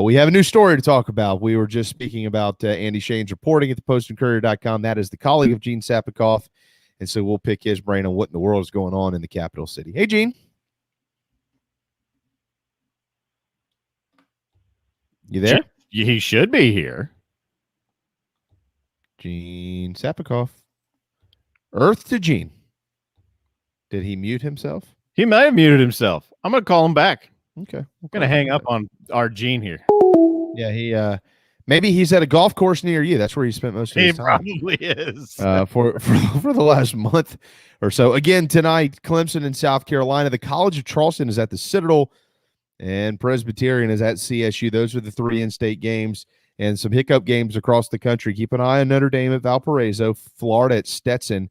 We have a new story to talk about. We were just speaking about Andy Shane's reporting at the postandcourier.com. That is the colleague of Gene Sapakoff. And so we'll pick his brain on what in the world is going on in the capital city. Hey, Gene. You there? He should be here. Gene Sapakoff. Earth to Gene. Did he mute himself? He may have muted himself. I'm going to call him back. Okay. I'm going to hang up on our Gene here. Yeah, he maybe he's at a golf course near you. That's where he spent most of his time. He probably is. For the last month or so. Again, tonight, Clemson in South Carolina. The College of Charleston is at the Citadel, and Presbyterian is at CSU. Those are the 3 in-state games and some hiccup games across the country. Keep an eye on Notre Dame at Valparaiso, Florida at Stetson,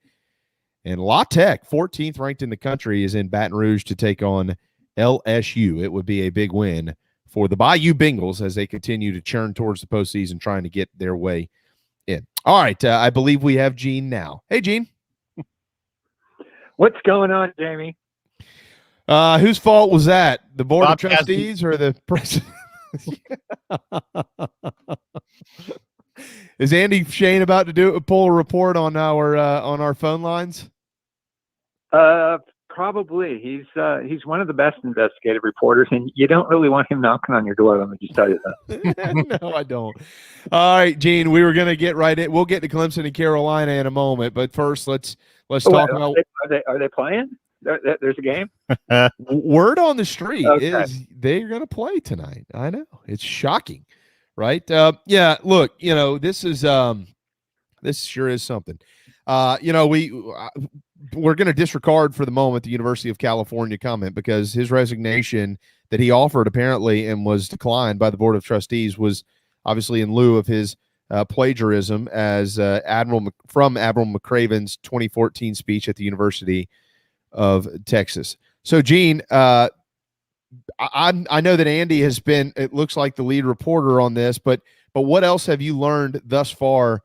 and La Tech, 14th ranked in the country, is in Baton Rouge to take on LSU. It would be a big win for the Bayou Bengals as they continue to churn towards the postseason, trying to get their way in. All right, I believe we have Gene now. Hey, Gene. What's going on, Jamie? Whose fault was that? The Board Bob of Trustees or the president? Is Andy Shane about to pull a report on our phone lines? Probably. He's one of the best investigative reporters, and you don't really want him knocking on your door. Let me just tell you that. No, I don't. All right, Gene, we were going to get right in. We'll get to Clemson and Carolina in a moment, but first let's talk about. Are they playing? There's a game. Word on the street is they're going to play tonight. I know, it's shocking, right? Yeah. Look, this sure is something. We're going to disregard for the moment the University of California comment because his resignation that he offered apparently and was declined by the Board of Trustees was obviously in lieu of his plagiarism as Admiral McCraven's 2014 speech at the University of Texas. So, Gene, I know that Andy has been, it looks like, the lead reporter on this, but what else have you learned thus far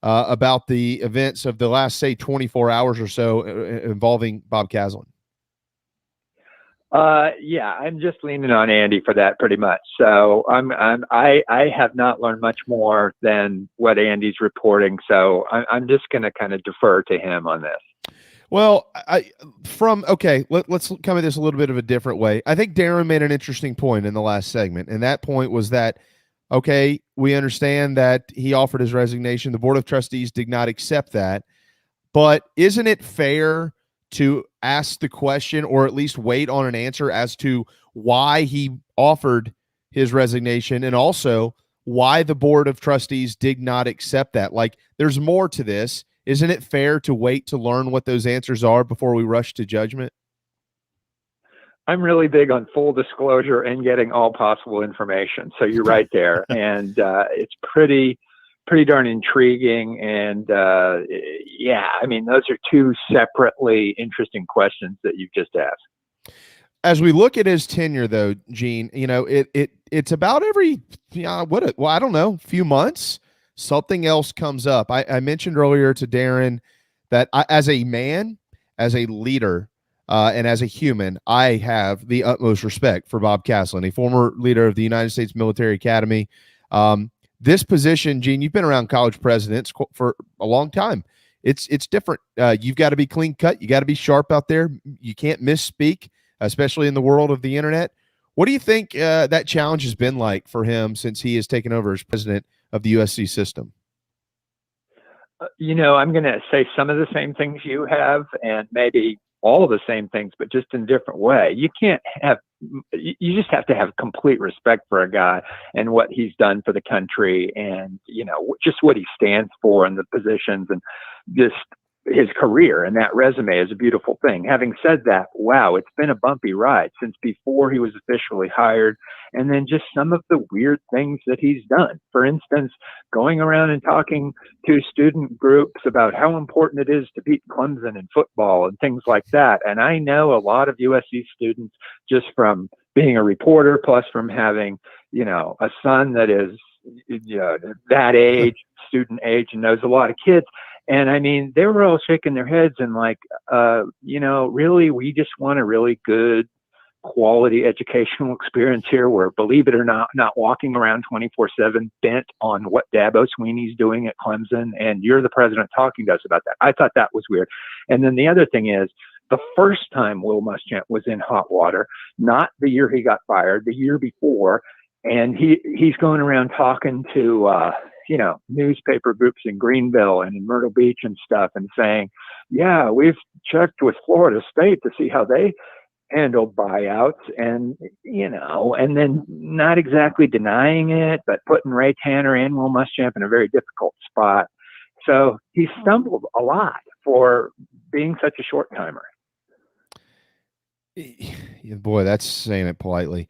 about the events of the last, say, 24 hours or so involving Bob Caslen? Yeah, I'm just leaning on Andy for that pretty much. So I have not learned much more than what Andy's reporting. So I'm just going to kind of defer to him on this. Well, let's come at this a little bit of a different way. I think Darren made an interesting point in the last segment, and that point was that, okay, we understand that he offered his resignation. The Board of Trustees did not accept that, but isn't it fair to ask the question, or at least wait on an answer as to why he offered his resignation, and also why the board of trustees did not accept that? Like, there's more to this. Isn't it fair to wait to learn what those answers are before we rush to judgment? I'm really big on full disclosure and getting all possible information. So you're right there. And it's pretty darn intriguing. And yeah, I mean, those are two separately interesting questions that you've just asked. As we look at his tenure, though, Gene, you know, it's about every, I don't know, few months, something else comes up. I mentioned earlier to Darren that as a man, as a leader, and as a human, I have the utmost respect for Bob Caslen, a former leader of the United States Military Academy. This position, Gene, you've been around college presidents for a long time. It's different. You've got to be clean cut. You got to be sharp out there. You can't misspeak, especially in the world of the internet. What do you think that challenge has been like for him since he has taken over as president of the USC system? You know, I'm going to say some of the same things you have, and maybe all of the same things, but just in a different way. You just have to have complete respect for a guy and what he's done for the country, and, you know, just what he stands for and the positions and just his career. And that resume is a beautiful thing. Having said that, wow, it's been a bumpy ride since before he was officially hired. And then just some of the weird things that he's done. For instance, going around and talking to student groups about how important it is to beat Clemson in football and things like that. And I know a lot of USC students, just from being a reporter, plus from having, you know, a son that is, you know, that age, student age, and knows a lot of kids. And I mean, they were all shaking their heads and like, you know, really, we just want a really good quality educational experience here, where, believe it or not walking around 24/7 bent on what Dabo Sweeney's doing at Clemson, and you're the president talking to us about that. I thought that was weird. And then the other thing is, the first time Will Muschamp was in hot water, not the year he got fired, the year before, and he's going around talking to you know, newspaper groups in Greenville and in Myrtle Beach and stuff, and saying, yeah, we've checked with Florida State to see how they handled buyouts, and, you know, and then not exactly denying it, but putting Ray Tanner and Will Muschamp in a very difficult spot. So he stumbled a lot for being such a short timer. Boy, that's saying it politely.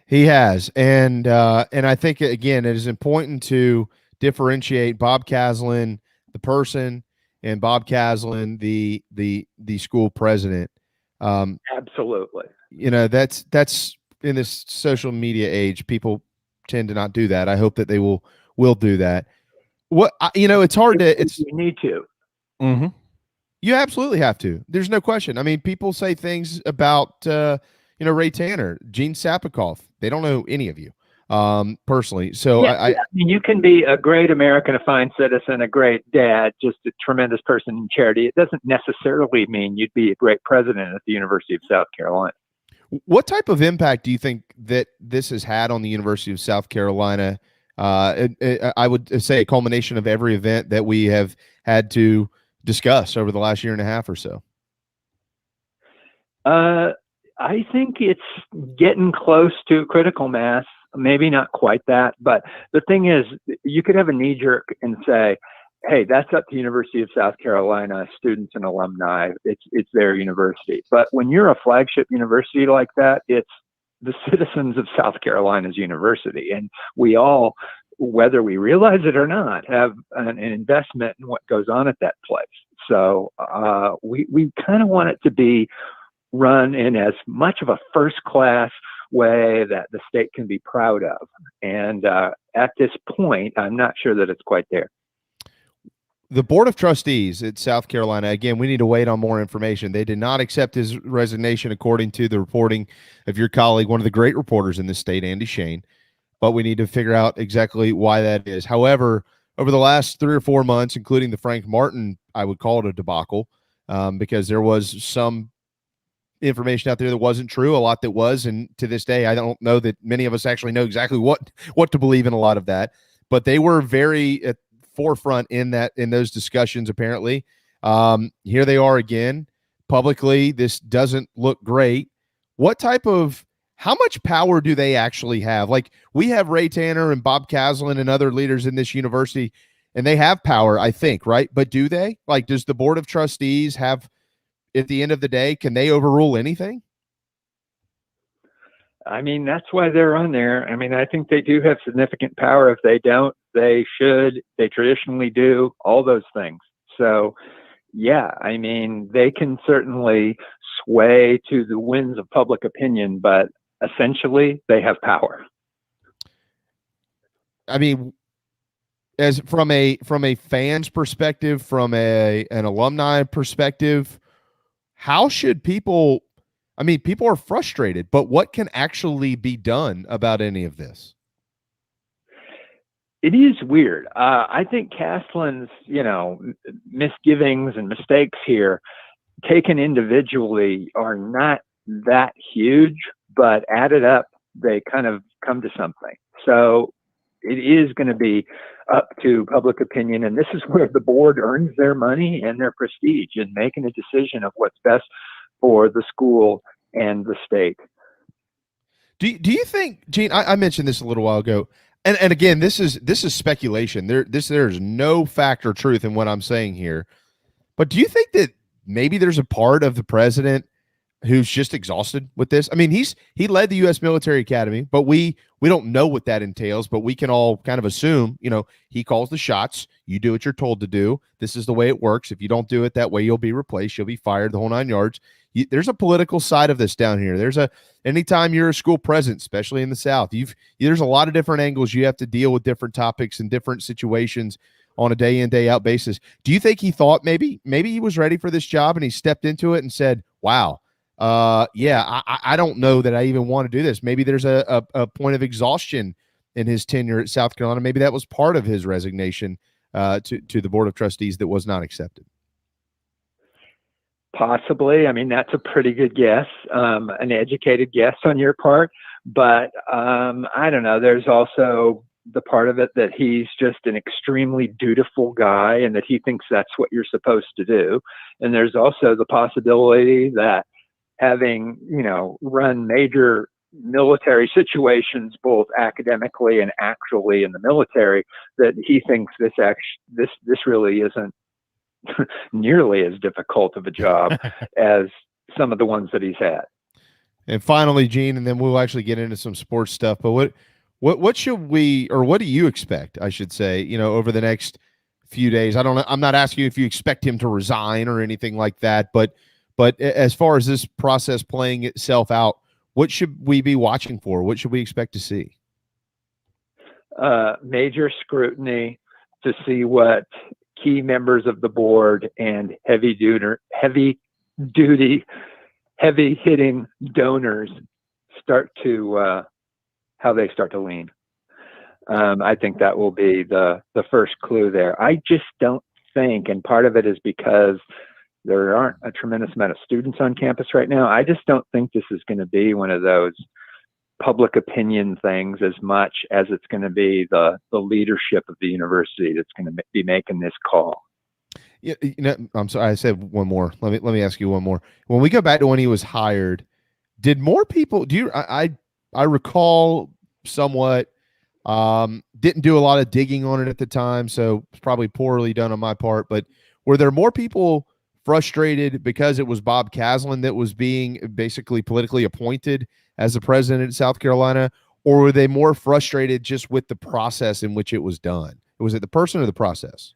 He has. And I think, again, it is important to differentiate Bob Caslen, the person, and Bob Caslen, the school president. Absolutely. You know, that's in this social media age, people tend to not do that. I hope that they will do that. You know, it's hard to, you need to. Mm-hmm. You absolutely have to. There's no question. I mean, people say things about, you know, Ray Tanner, Gene Sapakoff. They don't know any of you personally. So yeah, I mean, you can be a great American, a fine citizen, a great dad, just a tremendous person in charity. It doesn't necessarily mean you'd be a great president at the University of South Carolina. What type of impact do you think that this has had on the University of South Carolina? I would say a culmination of every event that we have had to discuss over the last year and a half or so. I think it's getting close to critical mass. Maybe not quite that, but the thing is, you could have a knee jerk and say, hey, that's up to University of South Carolina students and alumni. It's their university. But when you're a flagship university like that, it's the citizens of South Carolina's university. And we all, whether we realize it or not, have an investment in what goes on at that place. So we kind of want it to be run in as much of a first class way that the state can be proud of. And at this point, I'm not sure that it's quite there. The Board of Trustees at South Carolina, again, we need to wait on more information. They did not accept his resignation, according to the reporting of your colleague, one of the great reporters in the state, Andy Shane. But we need to figure out exactly why that is. However, over the last 3 or 4 months, including the Frank Martin, I would call it a debacle, because there was some information out there that wasn't true, a lot that was, and to this day, I don't know that many of us actually know exactly what to believe in a lot of that. But they were very at forefront in those discussions, apparently. Here they are again. Publicly, this doesn't look great. How much power do they actually have? Like, we have Ray Tanner and Bob Caslen and other leaders in this university, and they have power, I think, right? But do they? Like, does the board of trustees have, at the end of the day, can they overrule anything? I mean, that's why they're on there. I mean, I think they do have significant power. If they don't, they should. They traditionally do, all those things. So, yeah, I mean, they can certainly sway to the winds of public opinion, but essentially they have power. I mean, as from a fan's perspective, from an alumni perspective, how should people, I mean, people are frustrated, but what can actually be done about any of this? It is weird. I think Caslen's, misgivings and mistakes here, taken individually, are not that huge, but added up, they kind of come to something. So it is going to be up to public opinion, and this is where the board earns their money and their prestige in making a decision of what's best for the school and the state. Do you think, Gene, I mentioned this a little while ago, and again, this is speculation. There's no fact or truth in what I'm saying here. But do you think that maybe there's a part of the president who's just exhausted with this? I mean, he led the U.S. Military Academy, but we don't know what that entails, but we can all kind of assume, he calls the shots. You do what you're told to do. This is the way it works. If you don't do it that way, you'll be replaced. You'll be fired, the whole 9 yards. There's a political side of this down here. Anytime you're a school president, especially in the South, there's a lot of different angles. You have to deal with different topics and different situations on a day in, day out basis. Do you think he thought maybe he was ready for this job and he stepped into it and said, wow, I don't know that I even want to do this. Maybe there's a point of exhaustion in his tenure at South Carolina. Maybe that was part of his resignation to the Board of Trustees that was not accepted. Possibly. I mean, that's a pretty good guess, an educated guess on your part. But I don't know. There's also the part of it that he's just an extremely dutiful guy and that he thinks that's what you're supposed to do. And there's also the possibility that having, run major military situations, both academically and actually in the military, that he thinks this really isn't nearly as difficult of a job as some of the ones that he's had. And finally, Gene, and then we'll actually get into some sports stuff, but what should we, or what do you expect, I should say, over the next few days? I don't know. I'm not asking you if you expect him to resign or anything like that, but as far as this process playing itself out, what should we be watching for? What should we expect to see? Major scrutiny to see what key members of the board and heavy hitting donors start to how they start to lean. I think that will be the first clue there. I just don't think, and part of it is because there aren't a tremendous amount of students on campus right now. I just don't think this is going to be one of those public opinion things as much as it's going to be the leadership of the university that's going to be making this call. Yeah, I'm sorry. I said one more. Let me ask you one more. When we go back to when he was hired, did more people? I recall somewhat. Didn't do a lot of digging on it at the time, so it's probably poorly done on my part. But were there more people frustrated because it was Bob Caslen that was being basically politically appointed as the president of South Carolina, or were they more frustrated just with the process in which it was done? Was it the person or the process?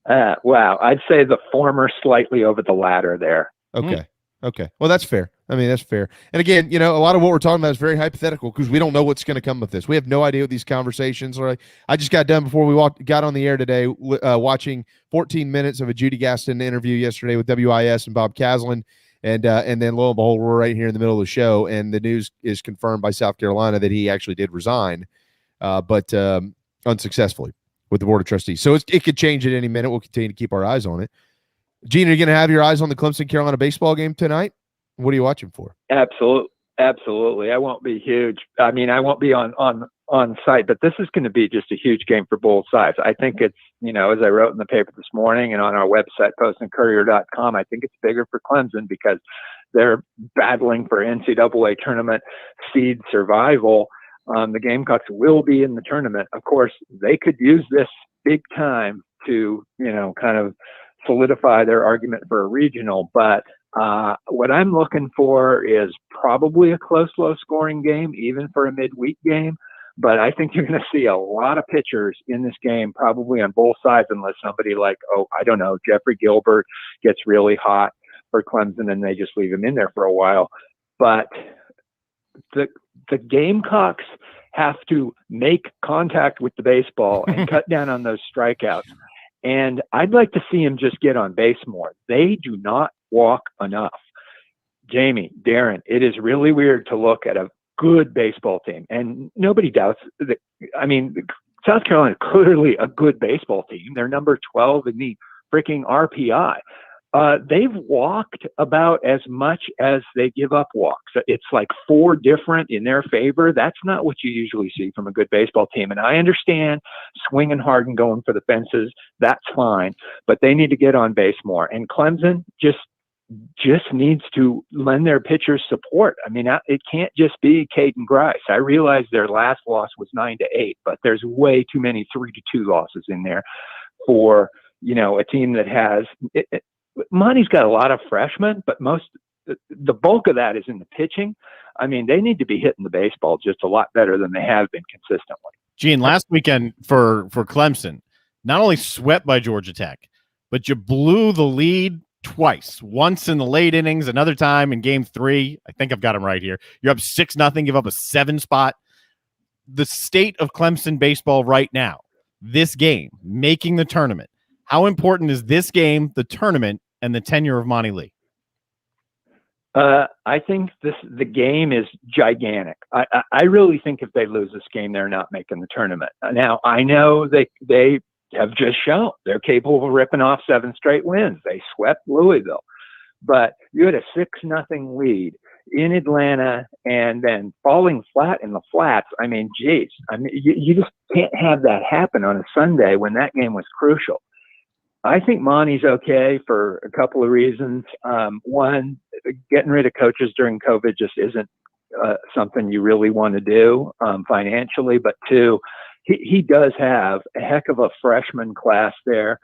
Wow. I'd say the former, slightly over the latter there. Okay. Okay. Well, that's fair. I mean, that's fair. And again, a lot of what we're talking about is very hypothetical because we don't know what's going to come of this. We have no idea what these conversations are. I just got done before we got on the air today watching 14 minutes of a Judy Gaston interview yesterday with WIS and Bob Caslen. And then lo and behold, we're right here in the middle of the show, and the news is confirmed by South Carolina that he actually did resign, but unsuccessfully with the Board of Trustees. So it could change at any minute. We'll continue to keep our eyes on it. Gene, are you going to have your eyes on the Clemson-Carolina baseball game tonight? What are you watching for? Absolutely. I won't be huge. I mean, I won't be on on site, but this is going to be just a huge game for both sides. I think it's, as I wrote in the paper this morning and on our website, postandcourier.com, I think it's bigger for Clemson because they're battling for NCAA tournament seed survival. The Gamecocks will be in the tournament. Of course, they could use this big time to, kind of solidify their argument for a regional, but what I'm looking for is probably a close, low-scoring game, even for a midweek game. But I think you're going to see a lot of pitchers in this game, probably on both sides, unless somebody like, Jeffrey Gilbert gets really hot for Clemson and they just leave him in there for a while. But the Gamecocks have to make contact with the baseball and cut down on those strikeouts. And I'd like to see him just get on base more. They do not walk enough. Jamie, Darren, it is really weird to look at a good baseball team, and nobody doubts that. I mean, South Carolina is clearly a good baseball team. They're number 12 in the freaking RPI. They've walked about as much as they give up walks. It's like 4 different in their favor. That's not what you usually see from a good baseball team. And I understand swinging hard and going for the fences. That's fine, but they need to get on base more. And Clemson just needs to lend their pitchers support. I mean, it can't just be Caden Grice. I realize their last loss was 9-8, but there's way too many 3-2 losses in there for, a team that has Monty's got a lot of freshmen, but the bulk of that is in the pitching. I mean, they need to be hitting the baseball just a lot better than they have been consistently. Gene, last weekend for Clemson, not only swept by Georgia Tech, but you blew the lead twice, once in the late innings, another time in game 3. I think I've got them right here. You're up 6-0, give up a 7 spot. The state of Clemson baseball right now, this game, making the tournament, how important is this game, the tournament, and the tenure of Monty Lee? I think the game is gigantic. I really think if they lose this game, they're not making the tournament. Now, I know they have just shown they're capable of ripping off 7 straight wins. They swept Louisville, but you had a 6-0 lead in Atlanta and then falling flat in the flats. I mean, geez, you just can't have that happen on a Sunday when that game was crucial. I think Monty's okay for a couple of reasons. One, getting rid of coaches during COVID just isn't something you really want to do financially. But 2, he does have a heck of a freshman class there,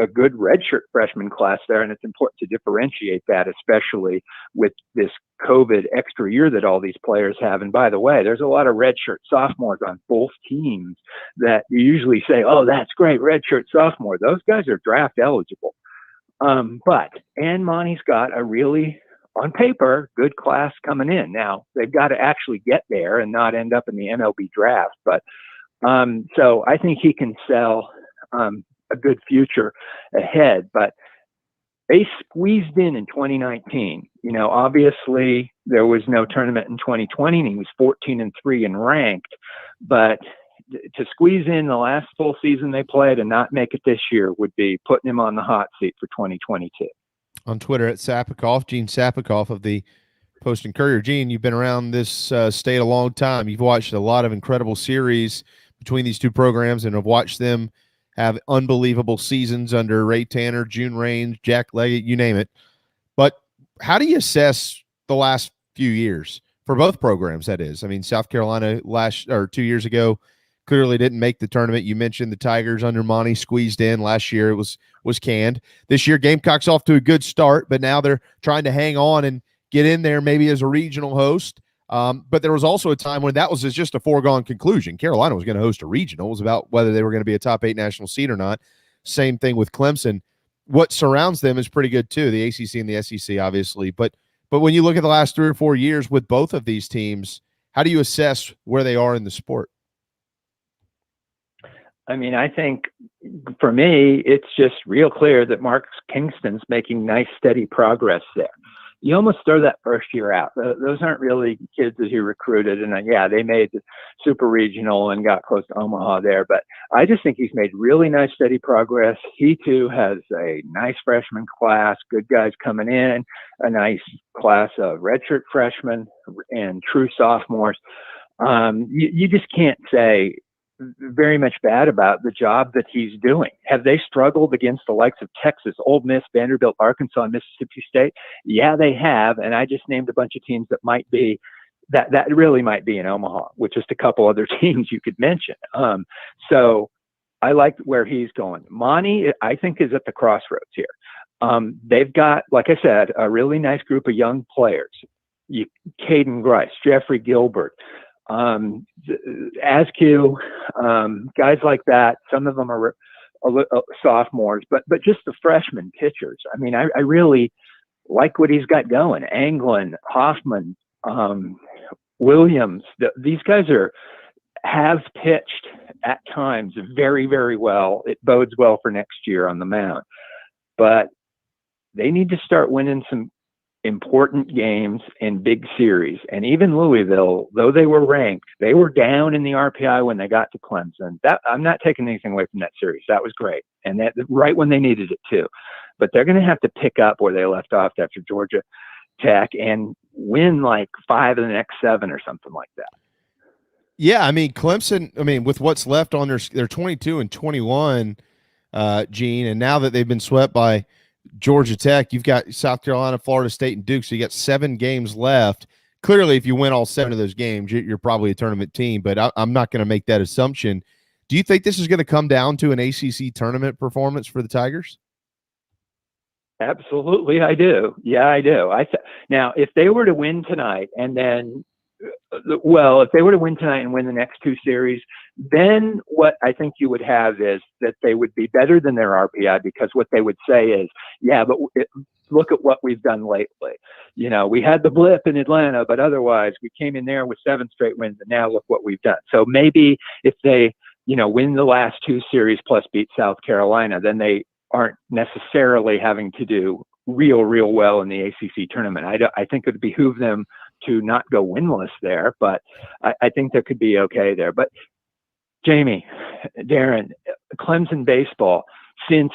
a good redshirt freshman class there, and it's important to differentiate that, especially with this COVID extra year that all these players have. And by the way, there's a lot of redshirt sophomores on both teams that you usually say, oh, that's great, redshirt sophomore. Those guys are draft eligible. But Monty's got a really, on paper, good class coming in. Now, they've got to actually get there and not end up in the MLB draft. But so I think he can sell a good future ahead. But they squeezed in 2019. Obviously there was no tournament in 2020 and he was 14-3 and ranked, but to squeeze in the last full season they played and not make it this year would be putting him on the hot seat for 2022. On Twitter at Sapakoff, Gene Sapakoff of the Post and Courier. Gene, you've been around this state a long time. You've watched a lot of incredible series between these two programs and have watched them have unbelievable seasons under Ray Tanner, June Raines, Jack Leggett, you name it. But how do you assess the last few years for both programs? That is, I mean, South Carolina 2 years ago clearly didn't make the tournament. You mentioned the Tigers under Monty squeezed in last year. It was canned. This year, Gamecocks off to a good start, but now they're trying to hang on and get in there maybe as a regional host. But there was also a time when that was just a foregone conclusion. Carolina was going to host a regional. It was about whether they were going to be a top 8 national seed or not. Same thing with Clemson. What surrounds them is pretty good too, the ACC and the SEC, obviously. But when you look at the last 3 or 4 years with both of these teams, how do you assess where they are in the sport? I mean, I think for me, it's just real clear that Mark Kingston's making nice, steady progress there. You almost throw that first year out. Those aren't really kids that he recruited. And yeah, they made the super regional and got close to Omaha there. But I just think he's made really nice, steady progress. He too has a nice freshman class, good guys coming in, a nice class of redshirt freshmen and true sophomores. You just can't say very much bad about the job that he's doing. Have they struggled against the likes of Texas, Ole Miss, Vanderbilt, Arkansas, and Mississippi State? Yeah, they have. And I just named a bunch of teams that might be, that really might be in Omaha, with just a couple other teams you could mention. So I like where he's going. Monty, I think, is at the crossroads here. They've got, like I said, a really nice group of young players. Caden Grice, Jeffrey Gilbert, Askew, guys like that. Some of them are sophomores, but just the freshman pitchers. I mean, I really like what he's got going. Anglin, Hoffman, Williams. These guys have pitched at times very, very well. It bodes well for next year on the mound, but they need to start winning some important games in big series. And even Louisville, though they were ranked, they were down in the RPI when they got to Clemson. That, I'm not taking anything away from that series. That was great. And that right when they needed it too. But they're going to have to pick up where they left off after Georgia Tech and win like 5 of the next 7 or something like that. Yeah, I mean, Clemson, with what's left on their 22 and 21, Gene, and now that they've been swept by Georgia Tech, you've got South Carolina, Florida State, and Duke, so you got 7 games left. Clearly, if you win all 7 of those games, you're probably a tournament team, but I'm not going to make that assumption. Do you think this is going to come down to an ACC tournament performance for the Tigers? Absolutely, I do. Yeah, I do. Now, if they were to win tonight and then if they were to win tonight and win the next 2 series, then what I think you would have is that they would be better than their RPI, because what they would say is, yeah, but look at what we've done lately. We had the blip in Atlanta, but otherwise we came in there with 7 straight wins, and now look what we've done. So maybe if they, win the last 2 series plus beat South Carolina, then they aren't necessarily having to do real well in the ACC tournament. I think it would behoove them to not go winless there, but I think they could be okay there. But Jamie, Darren, Clemson baseball, since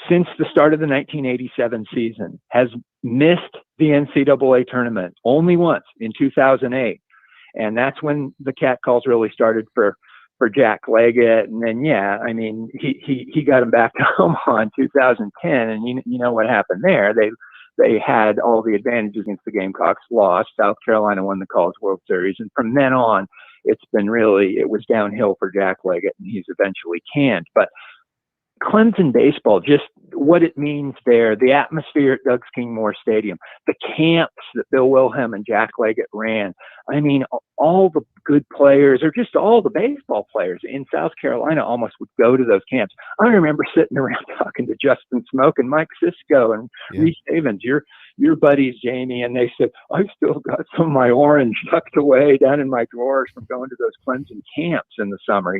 the start of the 1987 season, has missed the NCAA tournament only once, in 2008. And that's when the catcalls really started for Jack Leggett. And then, he got him back to Omaha in 2010. And you know what happened there. They had all the advantages against the Gamecocks, lost. South Carolina won the College World Series. And from then on, it was downhill for Jack Leggett, and he's eventually canned. But Clemson baseball, just what it means there, the atmosphere at Doug Skingmore Stadium, the camps that Bill Wilhelm and Jack Leggett ran. All the good players, or just all the baseball players in South Carolina, almost would go to those camps. I remember sitting around talking to Justin Smoke and Mike Sisko and Reese Havens, your buddies, Jamie, and they said, I've still got some of my orange tucked away down in my drawers from going to those Clemson camps in the summer,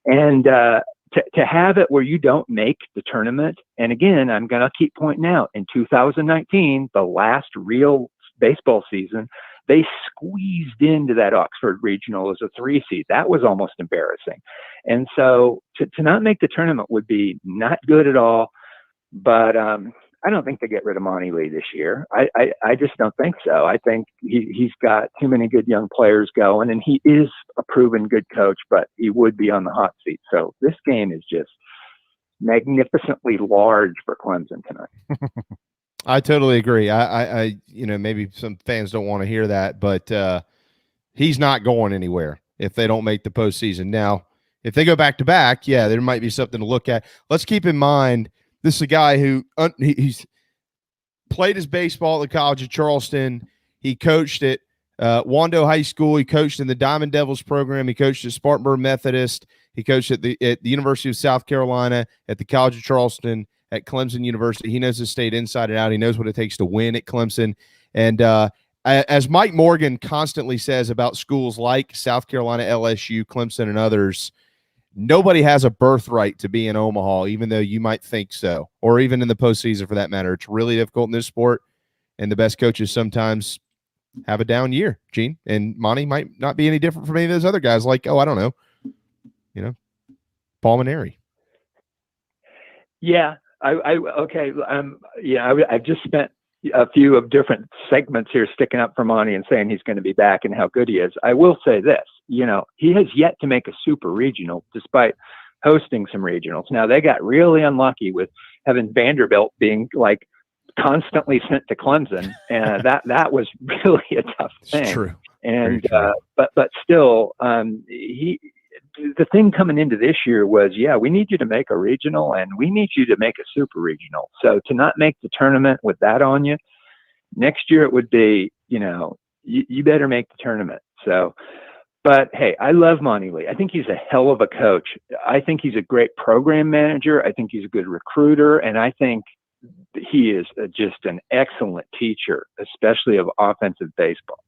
and to have it where you don't make the tournament. And again, I'm going to keep pointing out, in 2019, the last real baseball season, they squeezed into that Oxford Regional as a 3 seed. That was almost embarrassing. And so to not make the tournament would be not good at all. But I don't think they get rid of Monty Lee this year. I just don't think so. I think he's got too many good young players going, and he is a proven good coach, but he would be on the hot seat. So this game is just magnificently large for Clemson tonight. I totally agree. I maybe some fans don't want to hear that, but he's not going anywhere if they don't make the postseason. Now, if they go back to back, there might be something to look at. Let's keep in mind, this is a guy who he's played his baseball at the College of Charleston. He coached at Wando High School. He coached in the Diamond Devils program. He coached at Spartanburg Methodist. He coached at the University of South Carolina, at the College of Charleston, at Clemson University. He knows the state inside and out. He knows what it takes to win at Clemson. And as Mike Morgan constantly says about schools like South Carolina, LSU, Clemson, and others, nobody has a birthright to be in Omaha, even though you might think so, or even in the postseason for that matter. It's really difficult in this sport, and the best coaches sometimes have a down year, Gene. And Monty might not be any different from any of those other guys, like, I don't know, Paul Maneri. Yeah. I've just spent, a few of different segments here sticking up for Monty and saying he's going to be back and how good he is. I will say this, he has yet to make a super regional despite hosting some regionals. Now they got really unlucky with having Vanderbilt being like constantly sent to Clemson, and that was really a tough thing. It's true. And but still, the thing coming into this year was, we need you to make a regional and we need you to make a super regional. So to not make the tournament with that on you, next year it would be, you better make the tournament. So, but hey, I love Monty Lee. I think he's a hell of a coach. I think he's a great program manager. I think he's a good recruiter. And I think he is just an excellent teacher, especially of offensive baseball.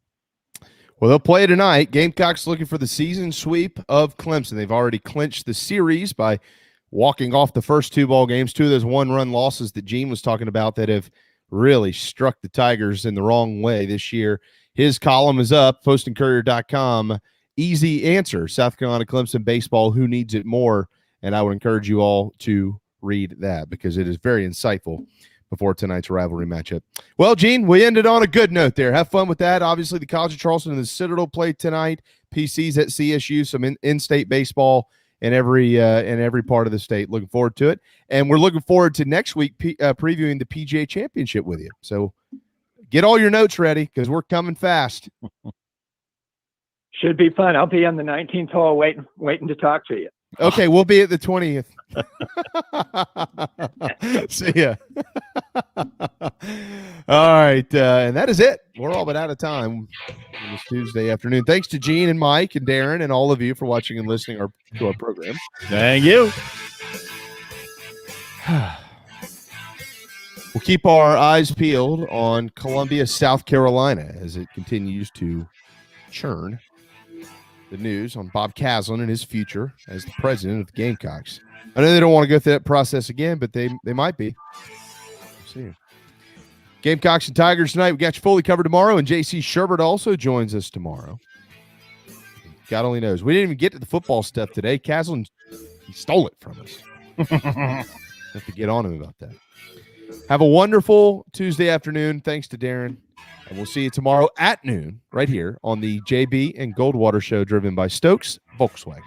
Well, they'll play tonight. Gamecocks looking for the season sweep of Clemson. They've already clinched the series by walking off the first 2 ball games, 2 of those 1-run losses that Gene was talking about that have really struck the Tigers in the wrong way this year. His column is up, postandcourier.com. Easy answer, South Carolina-Clemson baseball, who needs it more? And I would encourage you all to read that because it is very insightful before tonight's rivalry matchup. Well, Gene, we ended on a good note there. Have fun with that. Obviously, the College of Charleston and the Citadel play tonight. PC's at CSU, some in-state baseball in every part of the state. Looking forward to it. And we're looking forward to next week previewing the PGA Championship with you. So get all your notes ready because we're coming fast. Should be fun. I'll be on the 19th hole waiting to talk to you. Okay, we'll be at the 20th. See ya. All right, and that is it. We're all but out of time this Tuesday afternoon. Thanks to Gene and Mike and Darren and all of you for watching and listening to our program. Thank you. We'll keep our eyes peeled on Columbia, South Carolina as it continues to churn the news on Bob Caslen and his future as the president of the Gamecocks. I know they don't want to go through that process again, but they might be. We'll see. Gamecocks and Tigers tonight. We got you fully covered tomorrow, and J.C. Sherbert also joins us tomorrow. God only knows. We didn't even get to the football stuff today. Caslen, he stole it from us. Have to get on him about that. Have a wonderful Tuesday afternoon. Thanks to Darren. And we'll see you tomorrow at noon right here on the JB and Goldwater Show, driven by Stokes Volkswagen.